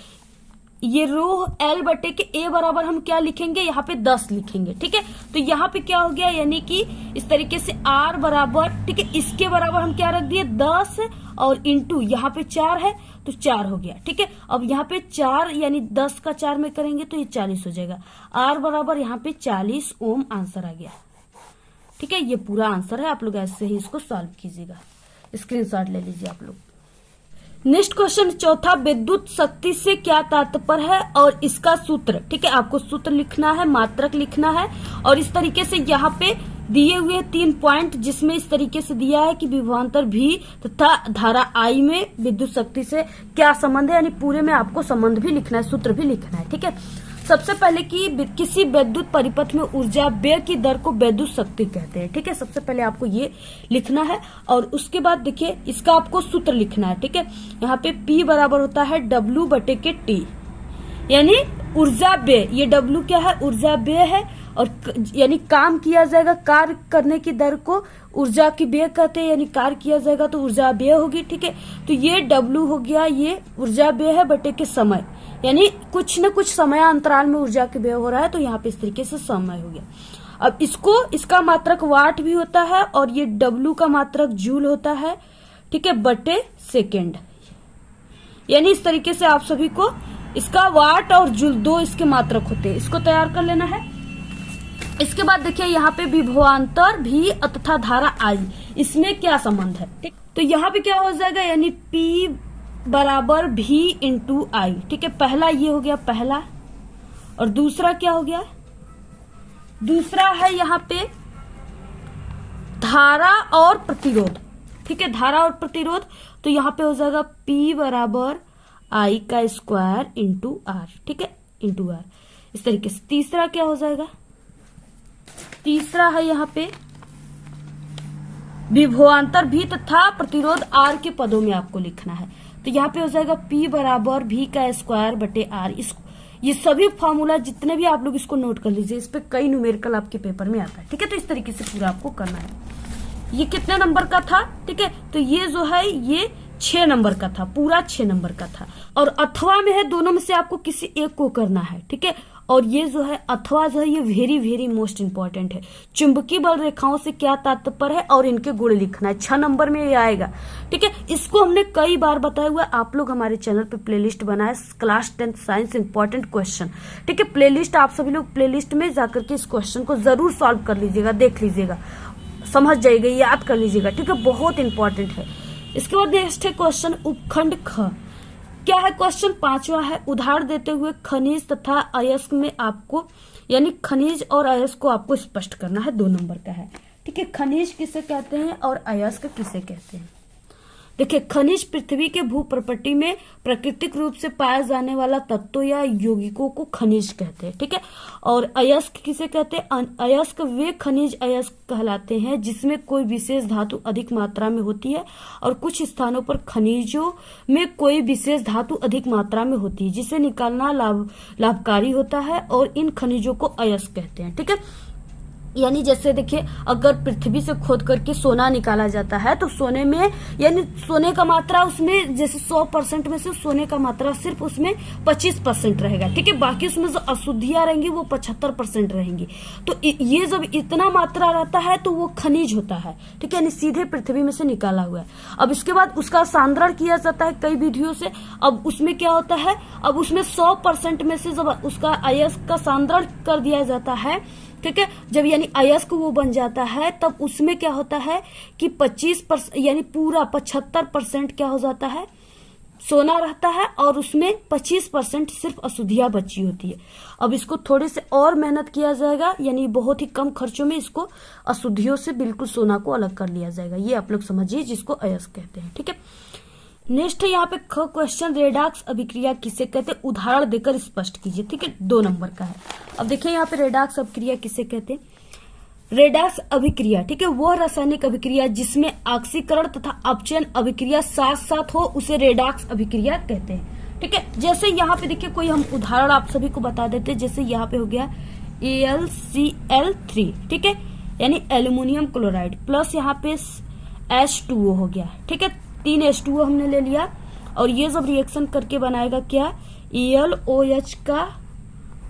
ये रो l बटे के a बराबर हम क्या लिखेंगे, यहाँ पे 10 लिखेंगे, ठीक है, तो यहाँ पे क्या हो गया, यानी कि इस तरीके से r बराबर, ठीक है, इसके बराबर हम क्या रख दिए 10, और इंटू यहाँ पे 4 है तो 4 हो गया, ठीक है। अब यहाँ पे 4 यानी 10 का 4 में करेंगे तो ये 40 हो जाएगा, r बराबर यहाँ पे 40 ओम आंसर आ गया, ठीक है, ये पूरा आंसर है। आप लोग ऐसे ही इसको सॉल्व कीजिएगा, स्क्रीनशॉट ले लीजिए आप लोग। नेक्स्ट क्वेश्चन चौथा, विद्युत शक्ति से क्या तात्पर्य है और इसका सूत्र, ठीक है, आपको सूत्र लिखना है, मात्रक लिखना है, और इस तरीके से यहाँ पे दिए हुए 3 पॉइंट, जिसमें इस तरीके से दिया है कि विभवांतर भी तथा धारा आई में विद्युत शक्ति से क्या संबंध है, यानी पूरे में आपको संबंध भी लिखना है, सूत्र भी लिखना है, ठीक है। सबसे पहले कि किसी विद्युत परिपथ में ऊर्जा व्यय की दर को विद्युत शक्ति कहते हैं, ठीक है, सबसे पहले आपको ये लिखना है, और उसके बाद देखिए इसका आपको सूत्र लिखना है, ठीक है। यहाँ पे P बराबर होता है W बटे के T, यानी ऊर्जा व्यय, ये W क्या है, ऊर्जा व्यय है, और यानी काम किया जाएगा, कार्य करने की दर को ऊर्जा की व्यय कहते हैं, यानी कार्य किया जाएगा तो ऊर्जा व्यय होगी, ठीक है। तो ये W हो गया, ये ऊर्जा व्यय है बटे के समय, यानी कुछ न कुछ समय अंतराल में ऊर्जा की व्यय हो रहा है, तो यहाँ पे इस तरीके से समय हो गया। अब इसका मात्रक वाट भी होता है, और ये W का मात्रक जूल होता है, ठीक है, बटे सेकेंड, यानी इस तरीके से आप सभी को इसका वाट और जूल 2 इसके मात्रक होते हैं, इसको तैयार कर लेना है। इसके बाद देखिए यहाँ पे विभवांतर भी तथा धारा आई, इसमें क्या संबंध है, ठीक, तो यहाँ पे क्या हो जाएगा, यानी P बराबर V इंटू आई, ठीक है, पहला ये हो गया पहला, और दूसरा क्या हो गया, दूसरा है यहाँ पे धारा और प्रतिरोध, ठीक है, धारा और प्रतिरोध, तो यहाँ पे हो जाएगा P बराबर I का स्क्वायर इंटू R, ठीक है, इंटू R, इस तरीके से। तीसरा क्या हो जाएगा, तीसरा है यहाँ पे विभवांतर भी तथा प्रतिरोध R के पदों में आपको लिखना है, तो यहाँ पे हो जाएगा P बराबर V का स्क्वायर बटे R। ये सभी फॉर्मूला जितने भी आप लोग इसको नोट कर लीजिए, इस पे कई न्यूमेरिकल आपके पेपर में आता है, ठीक है, तो इस तरीके से पूरा आपको करना है। ये कितने नंबर का था, ठीक है, तो ये जो है ये 6 नंबर का था, पूरा 6 नंबर का था, और अथवा में है, दोनों में से आपको किसी एक को करना है, ठीक है। और ये जो है अथवा जो है ये वेरी वेरी मोस्ट इंपॉर्टेंट है, चुंबकीय बल रेखाओं से क्या तात्पर्य है और इनके गुण लिखना है, 6 नंबर में ये आएगा, ठीक है। इसको हमने कई बार बताया हुआ, आप लोग हमारे चैनल पे प्लेलिस्ट बनाए क्लास 10 साइंस इंपॉर्टेंट क्वेश्चन, ठीक है, प्लेलिस्ट आप सभी लोग प्लेलिस्ट में जाकर के इस क्वेश्चन को जरूर सॉल्व कर लीजिएगा, देख लीजिएगा, समझ जाइएगा, याद कर लीजिएगा, ठीक है, बहुत इंपॉर्टेंट है। इसके बाद नेक्स्ट है क्वेश्चन उपखंड ख, क्या है क्वेश्चन 5वां है, उदाहरण देते हुए खनिज तथा अयस्क में आपको, यानी खनिज और अयस्क को आपको स्पष्ट करना है, 2 नंबर का है, ठीक है, खनिज किसे कहते हैं और अयस्क किसे कहते हैं। देखिए, खनिज पृथ्वी के भू प्रपट्टी में प्राकृतिक रूप से पाया जाने वाला तत्व या यौगिकों को खनिज कहते हैं। ठीक है, और अयस्क किसे कहते हैं? अयस्क वे खनिज अयस्क कहलाते हैं जिसमें कोई विशेष धातु अधिक मात्रा में होती है, और कुछ स्थानों पर खनिजों में कोई विशेष धातु अधिक मात्रा में होती है जिसे निकालना लाभकारी होता है, और इन खनिजों को अयस्क कहते हैं। ठीक है, यानी जैसे देखिए, अगर पृथ्वी से खोद करके सोना निकाला जाता है तो सोने में, यानी सोने का मात्रा उसमें जैसे 100% में से सोने का मात्रा सिर्फ उसमें 25% रहेगा। ठीक है, बाकी उसमें जो अशुद्धियां रहेंगी वो 75% रहेंगी। तो ये जब इतना मात्रा रहता है तो वो खनिज होता है। ठीक है, यानी सीधे पृथ्वी में से निकाला हुआ है। अब इसके बाद उसका सांद्रण किया जाता है कई विधियों से। अब उसमें क्या होता है, अब उसमें 100% में से जब उसका अयस्क का सांद्रण कर दिया जाता है, ठीक है, जब यानी अयस्क वो बन जाता है, तब उसमें क्या होता है कि 25% यानी पूरा 75% क्या हो जाता है, सोना रहता है, और उसमें 25% सिर्फ अशुद्धियां बची होती है। अब इसको थोड़े से और मेहनत किया जाएगा, यानी बहुत ही कम खर्चों में इसको अशुद्धियों से बिल्कुल सोना को अलग कर लिया जाएगा। ये आप लोग समझिए, जिसको अयस्क कहते हैं। ठीक है, नेक्स्ट है यहाँ पे क्वेश्चन, रेडॉक्स अभिक्रिया किसे कहते हैं? उदाहरण देकर स्पष्ट कीजिए। ठीक है, 2 नंबर का है। अब देखिए यहाँ पे रेडॉक्स अभिक्रिया किसे कहते हैं? रेडॉक्स अभिक्रिया, ठीक है, वह रासायनिक अभिक्रिया जिसमें ऑक्सीकरण तथा अपचयन अभिक्रिया साथ साथ हो उसे रेडॉक्स अभिक्रिया कहते हैं। ठीक है, जैसे यहाँ पे देखिए कोई हम उदाहरण आप सभी को बता देते हैं। जैसे यहाँ पे हो गया AlCl3, ठीक है, यानी एल्यूमिनियम क्लोराइड प्लस यहाँ पे H2O हो गया। ठीक है, 3 H2O हमने ले लिया, और ये जब रिएक्शन करके बनाएगा क्या, ElOH का,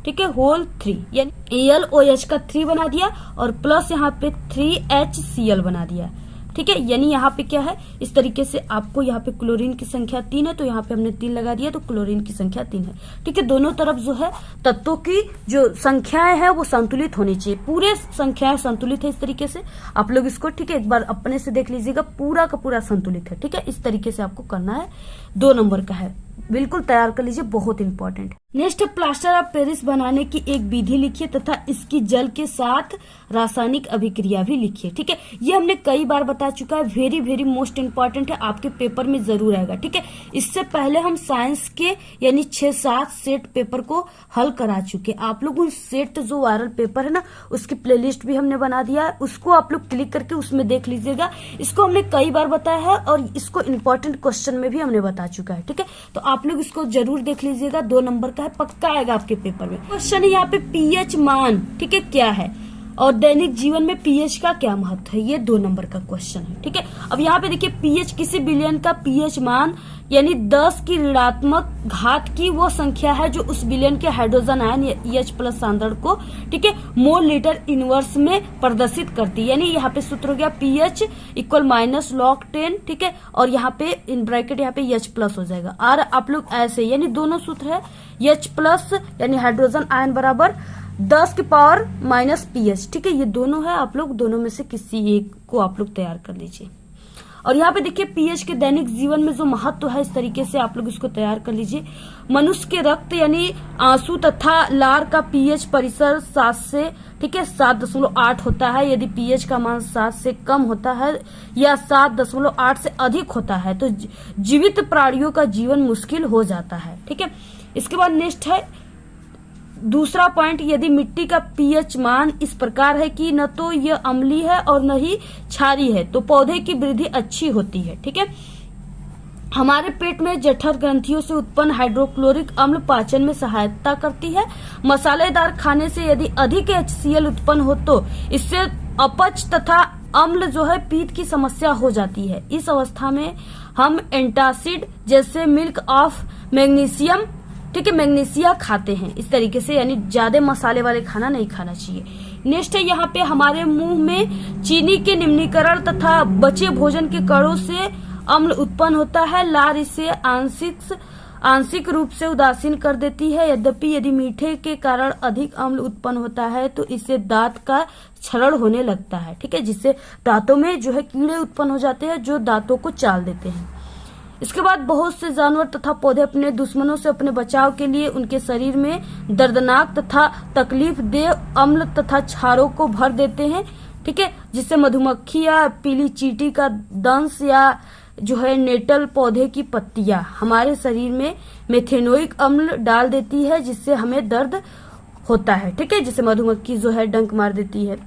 ठीक है, होल 3, यानी ElOH का 3 बना दिया, और प्लस यहाँ पे 3HCl बना दिया। ठीक है, यानी यहाँ पे क्या है, इस तरीके से आपको यहाँ पे क्लोरीन की संख्या 3 है, तो यहाँ पे हमने 3 लगा दिया, तो क्लोरीन की संख्या 3 है। ठीक है, दोनों तरफ जो है तत्वों की जो संख्याएं है वो संतुलित होनी चाहिए। पूरे संख्याएं संतुलित है इस तरीके से। आप लोग इसको, ठीक है, एक बार अपने से देख लीजिएगा, पूरा का पूरा संतुलित है। ठीक है, इस तरीके से आपको करना है। 2 नंबर का है, बिल्कुल तैयार कर लीजिए, बहुत important. Next, plaster of Paris बनाने की एक विधि लिखिए तथा इसकी जल के साथ रासायनिक अभिक्रिया भी लिखिए। ठीक है, ये हमने कई बार बता चुका है, वेरी वेरी मोस्ट इंपॉर्टेंट है, आपके पेपर में जरूर आएगा। ठीक है, इससे पहले हम साइंस के यानी 6-7 सेट पेपर को हल करा चुके। आप लोग उन सेट जो वायरल पेपर है ना, उसकी प्लेलिस्ट भी हमने बना दिया है, उसको आप लोग क्लिक करके उसमें देख लीजिएगा। इसको हमने कई बार बताया है, और इसको इंपॉर्टेंट क्वेश्चन में भी हमने बता चुका है। ठीक है, तो आप लोग इसको जरूर देख लीजिएगा। 2 नंबर का है, पक्का आएगा आपके पेपर में। क्वेश्चन है यहाँ पे पीएच मान, ठीक है, क्या है, और दैनिक जीवन में पीएच का क्या महत्व है, ये 2 नंबर का क्वेश्चन है। ठीक है, अब यहाँ पे देखिए, पीएच किसी बिलियन का पीएच मान यानी 10 की ऋणात्मक घात की वो संख्या है जो उस बिलियन के हाइड्रोजन आयन H+ सांद्रण को, ठीक है, मोल लीटर इनवर्स में प्रदर्शित करती है। यानी यहाँ पे सूत्र हो गया pH = -log10, ठीक है, और यहाँ पे इन ब्रैकेट यहाँ पे H+ हो जाएगा। और आप लोग ऐसे, यानी दोनों सूत्र है, H+ यानी हाइड्रोजन आयन बराबर 10 की पावर -pH। ठीक है, ये दोनों है, आप लोग दोनों में से किसी एक को आप लोग तैयार कर लीजिए। और यहाँ पे देखिए, पीएच के दैनिक जीवन में जो महत्व है, इस तरीके से आप लोग इसको तैयार कर लीजिए। मनुष्य के रक्त यानी आंसू तथा लार का पीएच परिसर 7 से, ठीक है, 7.8 होता है। यदि पीएच का मान 7 से कम होता है या 7.8 से अधिक होता है तो जीवित प्राणियों का जीवन मुश्किल हो जाता है। ठीक है, इसके बाद नेक्स्ट है दूसरा पॉइंट, यदि मिट्टी का पीएच मान इस प्रकार है कि न तो यह अम्लीय है और न ही क्षारीय है तो पौधे की वृद्धि अच्छी होती है। ठीक है, हमारे पेट में जठर ग्रंथियों से उत्पन्न हाइड्रोक्लोरिक अम्ल पाचन में सहायता करती है। मसालेदार खाने से यदि अधिक HCl उत्पन्न हो तो इससे अपच तथा अम्ल जो है पीत की समस्या हो जाती है। इस अवस्था में हम एंटासिड जैसे मिल्क ऑफ मैग्नीशियम, ठीक है, मैग्नीशिया खाते हैं। इस तरीके से, यानी ज्यादा मसाले वाले खाना नहीं खाना चाहिए। नेक्स्ट है यहाँ पे, हमारे मुंह में चीनी के निम्नीकरण तथा बचे भोजन के कणों से अम्ल उत्पन्न होता है। लार इसे आंशिक रूप से उदासीन कर देती है। यद्यपि यदि मीठे के कारण अधिक अम्ल उत्पन्न होता है तो इससे दांत का क्षरण होने लगता है। ठीक है, जिससे दांतों में जो है कीड़े उत्पन्न हो जाते हैं जो दांतों को चाल देते हैं। इसके बाद बहुत से जानवर तथा पौधे अपने दुश्मनों से अपने बचाव के लिए उनके शरीर में दर्दनाक तथा तकलीफ देह अम्ल तथा क्षारों को भर देते हैं। ठीक है, जिससे मधुमक्खी या पीली चींटी का दंश या जो है नेटल पौधे की पत्तियां हमारे शरीर में मेथेनोइक अम्ल डाल देती है, जिससे हमें दर्द होता है। ठीक है, जैसे मधुमक्खी जो है डंक मार देती है,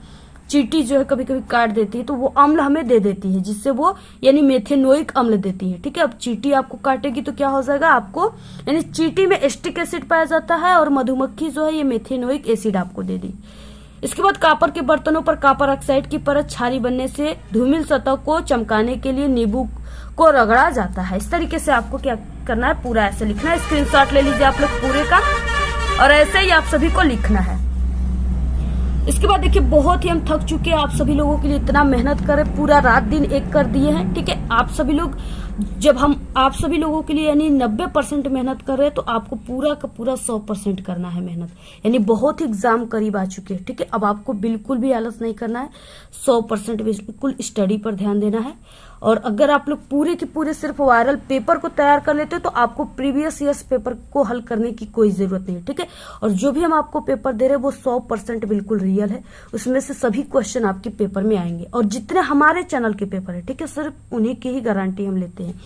चींटी जो है कभी कभी काट देती है, तो वो अम्ल हमें दे देती है, जिससे वो यानी मेथेनोइक अम्ल देती है। ठीक है, अब चींटी आपको काटेगी तो क्या हो जाएगा, आपको यानी चींटी में एस्टिक एसिड पाया जाता है और मधुमक्खी जो है ये मेथेनोइक एसिड आपको दे दी। इसके बाद कॉपर के बर्तनों पर कॉपर ऑक्साइड की परत छारी बनने से धूमिल सतह को चमकाने के लिए नींबू को रगड़ा जाता है। इस तरीके से आपको क्या करना है, पूरा ऐसे लिखना है। स्क्रीनशॉट ले लीजिए आप लोग पूरे का, और ऐसे ही आप सभी को लिखना है। इसके बाद देखिए, बहुत ही हम थक चुके हैं, आप सभी लोगों के लिए इतना मेहनत करें, पूरा रात दिन एक कर दिए हैं। ठीक है, आप सभी लोग जब हम आप सभी लोगों के लिए यानी 90% मेहनत कर रहे हैं, तो आपको पूरा का पूरा 100% करना है मेहनत। यानी बहुत ही एग्जाम करीब आ चुके हैं। ठीक है, अब आपको बिल्कुल भी आलस नहीं करना है, 100% बिल्कुल स्टडी पर ध्यान देना है। और अगर आप लोग पूरे के पूरे सिर्फ वायरल पेपर को तैयार कर लेते हो, तो आपको प्रीवियस ईयर्स पेपर को हल करने की कोई जरूरत नहीं है। ठीक है, और जो भी हम आपको पेपर दे रहे हैं वो 100% बिल्कुल रियल है, उसमें से सभी क्वेश्चन आपके पेपर में आएंगे। और जितने हमारे चैनल के पेपर है, ठीक है, सिर्फ उन्हीं की ही गारंटी हम लेते हैं।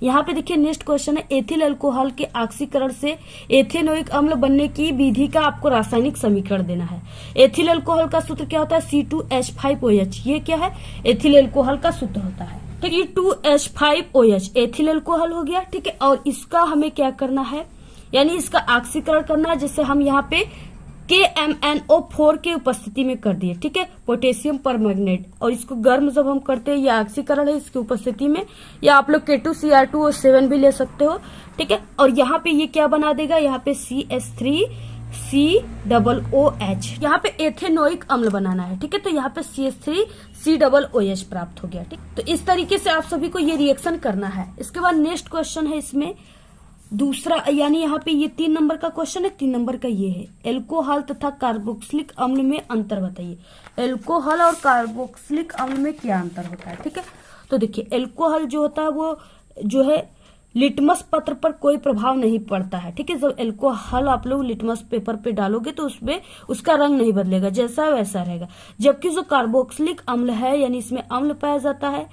यहाँ पे देखिए नेक्स्ट क्वेश्चन है, एथिल अल्कोहल के ऑक्सीकरण से एथेनोइक अम्ल बनने की विधि का आपको रासायनिक समीकरण देना है। एथिल अल्कोहल का सूत्र क्या होता है, C2H5OH। ये क्या है, एथिल अल्कोहल का सूत्र होता है। ठीक है, C2H5OH एथिल अल्कोहल हो गया। ठीक है, और इसका हमें क्या करना है, यानी इसका ऑक्सीकरण करना है, जिससे हम यहाँ पे KMnO4 के उपस्थिति में कर दिए। ठीक है, पोटेशियम परमैंगनेट, और इसको गर्म जब हम करते हैं, यह ऑक्सीकरण है इसकी उपस्थिति में, या आप लोग K2Cr2O7 भी ले सकते हो। ठीक है, और यहाँ पे ये क्या बना देगा, यहाँ पे CH3COOH, यहाँ पे एथेनोइक अम्ल बनाना है। ठीक है, तो यहाँ पे CH3COOH प्राप्त हो गया। ठीक, तो इस तरीके से आप सभी को ये रिएक्शन करना है। इसके बाद नेक्स्ट क्वेश्चन है इसमें दूसरा, यानी यहाँ पे ये 3 नंबर का क्वेश्चन है। 3 नंबर का ये है, एल्कोहल तथा कार्बोक्सिलिक अम्ल में अंतर बताइए। एल्कोहल और कार्बोक्सिलिक अम्ल में क्या अंतर होता है। ठीक है, तो देखिए एल्कोहल जो होता है वो जो है लिटमस पत्र पर कोई प्रभाव नहीं पड़ता है। ठीक है, जब एल्कोहल आप लोग लिटमस पेपर पे डालोगे तो उसमें उसका रंग नहीं बदलेगा, जैसा वैसा रहेगा। जबकि जो कार्बोक्सिलिक अम्ल है, यानी इसमें अम्ल पाया जाता है,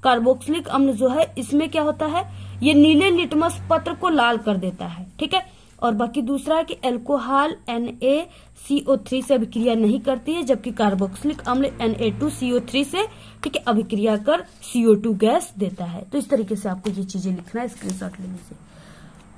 कार्बोक्सिलिक अम्ल जो है इसमें क्या होता है, ये नीले लिटमस पत्र को लाल कर देता है। ठीक है, और बाकी दूसरा है कि एल्कोहल NaCO3 से अभिक्रिया नहीं करती है, जबकि कार्बोक्सिलिक अम्ल Na2CO3 से ठीक है अभिक्रिया कर CO2 गैस देता है। तो इस तरीके से आपको ये चीजें लिखना है, स्क्रीनशॉट लेने से।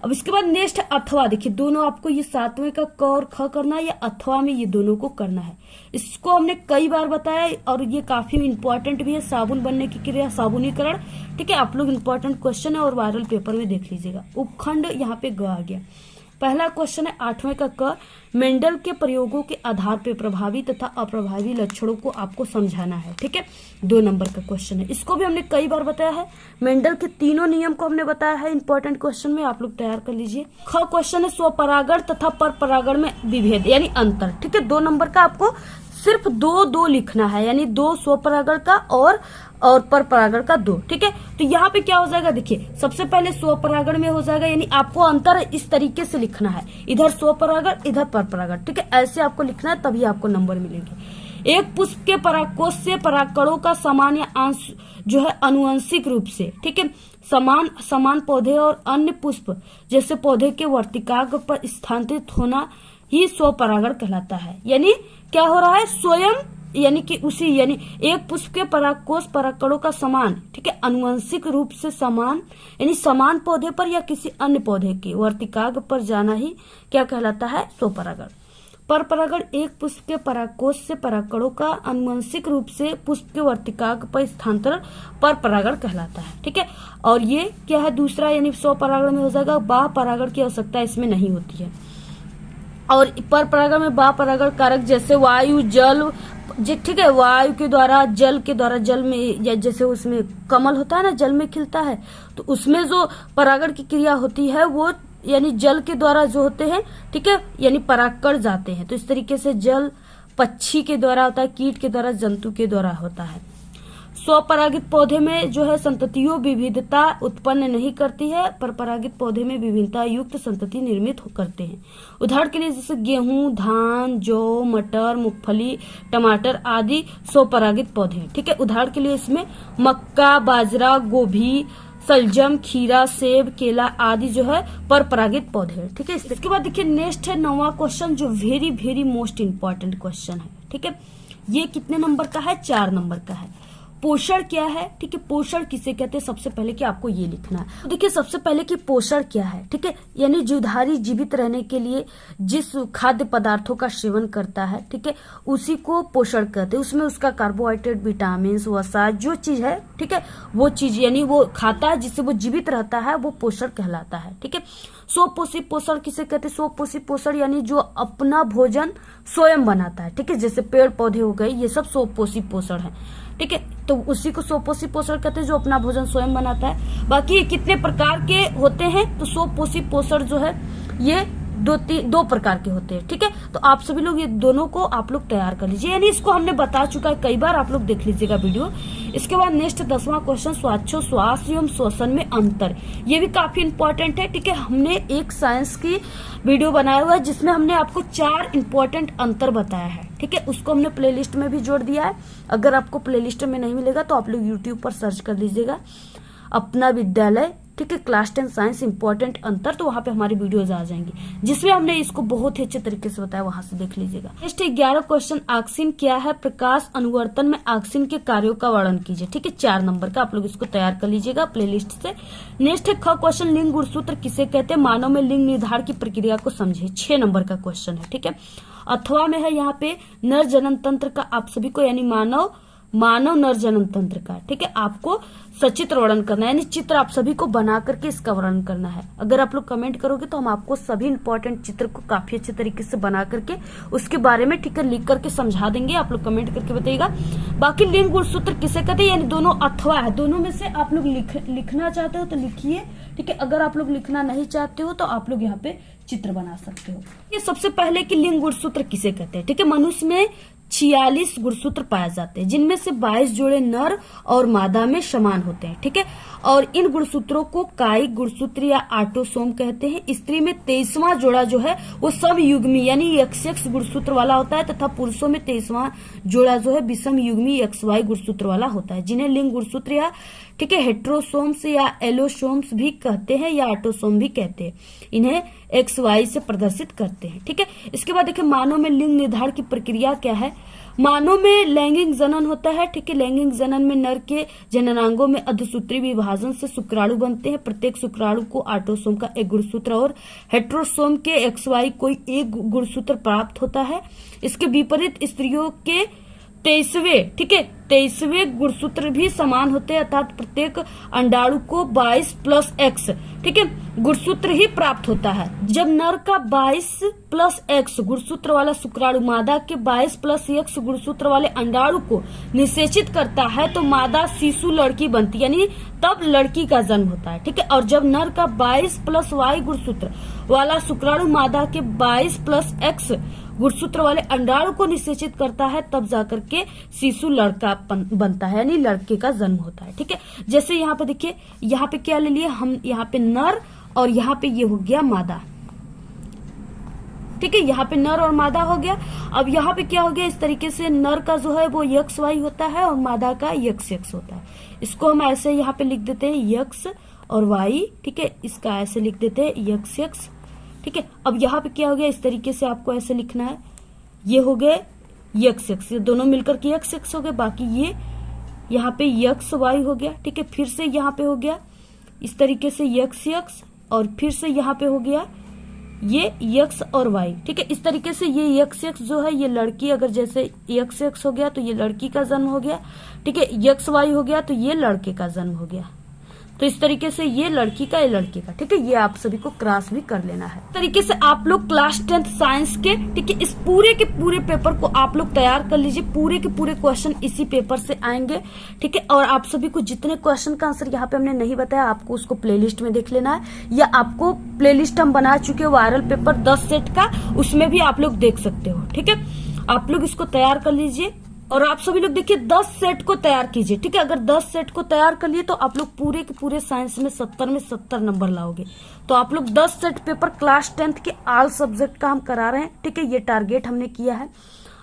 अब इसके बाद नेक्स्ट है अथवा। देखिए दोनों आपको ये 7वें का क और ख करना है, या अथवा में ये दोनों को करना है। इसको हमने कई बार बताया और ये काफी इंपॉर्टेंट भी है, साबुन बनने की क्रिया साबुनीकरण। ठीक है, आप लोग इंपॉर्टेंट क्वेश्चन है और वायरल पेपर में देख लीजिएगा। उपखंड यहाँ पे ग आ गया। पहला क्वेश्चन है 8वें का क, मेंडल के प्रयोगों के आधार पर प्रभावी तथा अप्रभावी लक्षणों को आपको समझाना है। ठीक है, 2 नंबर का क्वेश्चन है, इसको भी हमने कई बार बताया है। मेंडल के तीनों नियम को हमने बताया है इंपॉर्टेंट क्वेश्चन में, आप लोग तैयार कर लीजिए। ख क्वेश्चन है स्वपरागण तथा परपरागण में विभेद यानी अंतर। ठीक है, 2 नंबर का आपको सिर्फ 2 लिखना है, यानी 2 स्वपरागण का और पर परागण का 2। ठीक है, तो यहाँ पे क्या हो जाएगा, देखिए सबसे पहले स्वपरागण में हो जाएगा, यानी आपको अंतर इस तरीके से लिखना है, इधर स्वपरागण इधर पर परागण। ठीक है, ऐसे आपको लिखना है, तभी आपको नंबर मिलेंगे। एक पुष्प के परागकोश से परागकणों का समान या अंश जो है अनुवंशिक रूप से ठीक है समान पौधे और अन्य पुष्प जैसे पौधे के वर्तिकाग्र पर स्थानांतरित होना ही स्वपरागण कहलाता है। यानी क्या हो रहा है, स्वयं यानी कि उसी यानी एक पुष्प के परागकोश परागकणों का समान ठीक है अनुवंशिक रूप से समान यानी समान पौधे पर या किसी अन्य पौधे के वर्तिकाग्र पर जाना ही क्या कहलाता है, स्वपरागण। पर परागण एक पुष्प के परागकोश से परागकणों का अनुवंशिक रूप से पुष्प के वर्तिकाग्र पर स्थानांतरण पर परागण कहलाता है। ठीक है, और ये क्या है दूसरा, यानी स्वपरागण में हो जाएगा बाह्य परागण की आवश्यकता इसमें नहीं होती है। और पर परागण में बाह्य परागण कारक जैसे वायु जल ठीक है, वायु के द्वारा जल के द्वारा जल में, या जैसे उसमें कमल होता है ना जल में खिलता है, तो उसमें जो परागण की क्रिया होती है वो यानी जल के द्वारा जो होते हैं ठीक है, यानी परागकण जाते हैं। तो इस तरीके से जल पक्षी के द्वारा होता है, कीट के द्वारा, जंतु के द्वारा होता है। स्वपरागित पौधे में जो है संततियों विविधता उत्पन्न नहीं करती है, पर परागित पौधे में विभिन्नता युक्त संतति निर्मित करते हैं। उदाहरण के लिए जैसे गेहूं, धान, जौ, मटर, मूंगफली, टमाटर आदि स्वपरागित पौधे हैं। ठीक है, उदाहरण के लिए इसमें मक्का, बाजरा, गोभी, सलजम, खीरा, सेब, केला आदि जो है परपरागित पौधे हैं। ठीक है, इसके बाद देखिए नेक्स्ट है 9वां क्वेश्चन, जो very very most important question है। ठीक है, ये कितने नंबर का है? 4 नंबर का है। पोषण क्या है? ठीक है, पोषण किसे कहते हैं सबसे पहले कि आपको ये लिखना है। तो देखिए सबसे पहले कि पोषण क्या है। ठीक है, यानी जीवधारी जीवित रहने के लिए जिस खाद्य पदार्थों का सेवन करता है, ठीक है, उसी को पोषण कहते हैं। उसमें उसका कार्बोहाइड्रेट, विटामिन, वसा जो चीज है, ठीक है, वो चीज यानी वो खाता है जिससे वो जीवित रहता है, वो पोषण कहलाता है। ठीक है, स्वपोषी पोषण किसे कहते हैं? स्वपोषी पोषण यानी जो अपना भोजन स्वयं बनाता है। ठीक है, जैसे पेड़ पौधे हो गए, ये सब स्वपोषी पोषण है। ठीक है, तो उसी को स्वपोषी पोषण कहते हैं जो अपना भोजन स्वयं बनाता है। बाकी ये कितने प्रकार के होते हैं? तो स्वपोषी पोषण जो है ये दो प्रकार के होते हैं। ठीक है, तो आप सभी लोग ये दोनों को आप लोग तैयार कर लीजिए, यानी इसको हमने बता चुका है कई बार, आप लोग देख लीजिएगा वीडियो। इसके बाद नेक्स्ट 10वां क्वेश्चन, श्वास एवं श्वसन में अंतर। ये भी काफी इंपॉर्टेंट है। ठीक है, हमने एक साइंस की वीडियो बनाया हुआ है जिसमें हमने आपको 4 इंपॉर्टेंट अंतर बताया है। ठीक है, उसको हमने प्लेलिस्ट में भी जोड़ दिया है। अगर आपको प्लेलिस्ट में नहीं मिलेगा तो आप लोग यूट्यूब पर सर्च कर लीजिएगा अपना विद्यालय, ठीक है, क्लास 10 साइंस इंपॉर्टेंट अंतर, तो वहां पे हमारी वीडियोज आ जाएंगी जिसमें हमने इसको बहुत ही अच्छे तरीके से बताया, वहां से देख लीजिएगा। नेक्स्ट 11 क्वेश्चन, ऑक्सीन क्या है? प्रकाश अनुवर्तन में ऑक्सीन के कार्यों का वर्णन कीजिए। ठीक है, 4 नंबर का, आप लोग इसको तैयार कर लीजिएगा प्लेलिस्ट से। नेक्स्ट है ख क्वेश्चन, लिंग गुणसूत्र किसे कहते हैं? मानव में लिंग निर्धारण की प्रक्रिया को समझे। 6 नंबर का क्वेश्चन है। ठीक है, अथवा में है यहाँ पे नर जनन तंत्र का, आप सभी को यानी मानव नर जनन तंत्र का। ठीक है, आपको सचित्र वर्णन करना है, यानी चित्र आप सभी को बना करके इसका वर्णन करना है। अगर आप लोग कमेंट करोगे तो हम आपको सभी इंपॉर्टेंट चित्र को काफी अच्छे तरीके से बना करके उसके बारे में, ठीक है, लिख करके समझा देंगे। आप लोग कमेंट करके बताइएगा। बाकी लिंग गुणसूत्र किसे कहते हैं? यानी दोनों अथवा है, दोनों में से आप लोग लिखना चाहते हो तो लिखिए। ठीक है, अगर आप लोग लिखना नहीं चाहते हो तो आप लोग यहाँ पे चित्र बना सकते हो। ये सबसे पहले कि लिंग गुणसूत्र किसे कहते हैं? ठीक है, मनुष्य में 46 गुणसूत्र पाए जाते हैं, जिनमें से 22 जोड़े नर और मादा में समान होते हैं। ठीक है, और इन गुणसूत्रों को कायिक गुणसूत्र या ऑटोसोम कहते हैं। स्त्री में 23वां जोड़ा जो है वो समयुग्मी यानी XX गुणसूत्र वाला होता है, तथा पुरुषों में 23वां जोड़ा जो है विषम युग्मी XY गुणसूत्र वाला होता है, जिन्हें लिंग गुणसूत्र या, ठीक है, हेट्रोसोम्स या एलोसोम्स भी कहते हैं या ऑटोसोम भी कहते हैं। इन्हें XY से प्रदर्शित करते हैं। ठीक है, इसके बाद देखिए मानव में लिंग निर्धारण की प्रक्रिया क्या है? मानव में लैंगिक जनन होता है। ठीक है, लैंगिक जनन में नर के जननांगों में अर्धसूत्री विभाजन से शुक्राणु बनते हैं। प्रत्येक शुक्राणु को ऑटोसोम का एक गुणसूत्र और हेट्रोसोम के XY कोई एक गुणसूत्र प्राप्त होता है। इसके विपरीत स्त्रियों के 23वें, ठीक है, 23वें गुणसूत्र भी समान होते हैं, अर्थात प्रत्येक अंडाणु को 22+X, ठीक है, गुणसूत्र ही प्राप्त होता है। जब नर का 22+X गुणसूत्र वाला शुक्राणु मादा के 22+X गुणसूत्र वाले अंडाणु को निषेचित करता है तो मादा शिशु लड़की बनती है, यानी तब लड़की का जन्म होता है। ठीक है, और जब नर का 22+Y गुणसूत्र वाला शुक्राणु मादा के 22+X गुणसूत्र वाले अंडाणु को निषेचित करता है तब जाकर के शिशु लड़का बनता है, यानी लड़के का जन्म होता है। ठीक है, जैसे यहाँ पे देखिए, यहाँ पे क्या ले लिए हम, यहाँ पे नर और यहाँ पे ये हो गया मादा। ठीक है, यहाँ पे नर और मादा हो गया। अब यहाँ पे क्या हो गया, इस तरीके से नर का जो है वो XY होता है और मादा का XX होता है। इसको हम ऐसे यहाँ पे लिख देते हैं X और Y। ठीक है, इसका ऐसे लिख देते हैं XX। ठीक है, अब यहाँ पे क्या हो गया, इस तरीके से आपको ऐसे लिखना है, ये हो गए XX, ये दोनों मिलकर के XX हो गए। बाकी ये यहाँ पे XY हो गया। ठीक है, फिर से यहाँ पे हो गया इस तरीके से XX और फिर से यहाँ पे हो गया ये X और Y। ठीक है, इस तरीके से ये XX जो है ये लड़की, अगर जैसे XX हो गया तो ये लड़की का जन्म हो गया। ठीक है, XY हो गया तो ये लड़के का जन्म हो गया। तो इस तरीके से ये लड़की का, ये लड़के का। ठीक है, ये आप सभी को क्रॉस भी कर लेना है। इस तरीके से आप लोग क्लास 10th साइंस के, ठीक है, इस पूरे के पूरे पेपर को आप लोग तैयार कर लीजिए। पूरे के पूरे क्वेश्चन इसी पेपर से आएंगे। ठीक है, और आप सभी को जितने क्वेश्चन का आंसर यहाँ पे हमने नहीं बताया, आपको उसको प्लेलिस्ट में देख लेना है, या आपको प्लेलिस्ट हम बना चुके हैं वायरल पेपर 10 सेट का, उसमें भी आप लोग देख सकते हो। ठीक है, आप लोग इसको तैयार कर लीजिए और आप सभी लोग देखिए 10 सेट को तैयार कीजिए। ठीक है, अगर 10 सेट को तैयार कर लिए तो आप लोग पूरे के पूरे साइंस में 70 नंबर लाओगे। तो आप लोग 10 सेट पेपर क्लास 10th के ऑल सब्जेक्ट का हम करा रहे हैं। ठीक है, ये टारगेट हमने किया है।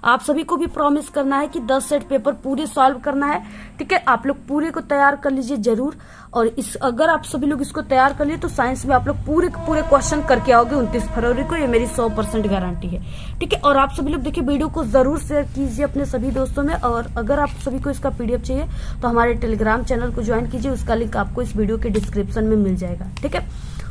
आप सभी को भी प्रॉमिस करना है कि 10 सेट पेपर पूरे सॉल्व करना है। ठीक है, आप लोग पूरे को तैयार कर लीजिए जरूर। और अगर आप सभी लोग इसको तैयार कर लिए तो साइंस में आप लोग पूरे क्वेश्चन करके आओगे 29 फरवरी को, ये मेरी 100% गारंटी है। ठीक है, और आप सभी लोग देखिए वीडियो को जरूर शेयर कीजिए अपने सभी दोस्तों में। और अगर आप सभी को इसका PDF चाहिए तो हमारे टेलीग्राम चैनल को ज्वाइन कीजिए, उसका लिंक आपको इस वीडियो के डिस्क्रिप्शन में मिल जाएगा। ठीक है,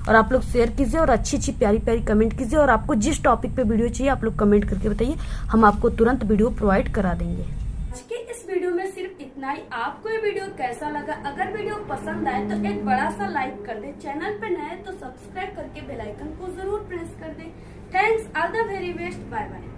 और आप लोग शेयर कीजिए और अच्छी प्यारी कमेंट कीजिए। और आपको जिस टॉपिक पे वीडियो चाहिए आप लोग कमेंट करके बताइए, हम आपको तुरंत वीडियो प्रोवाइड करा देंगे। आज के इस वीडियो में सिर्फ इतना ही। आपको ये वीडियो कैसा लगा? अगर वीडियो पसंद आए तो एक बड़ा सा लाइक कर दे, चैनल पे नए तो सब्सक्राइब करके बेल आइकन को जरूर प्रेस कर दे। Thanks, all the very best, bye bye.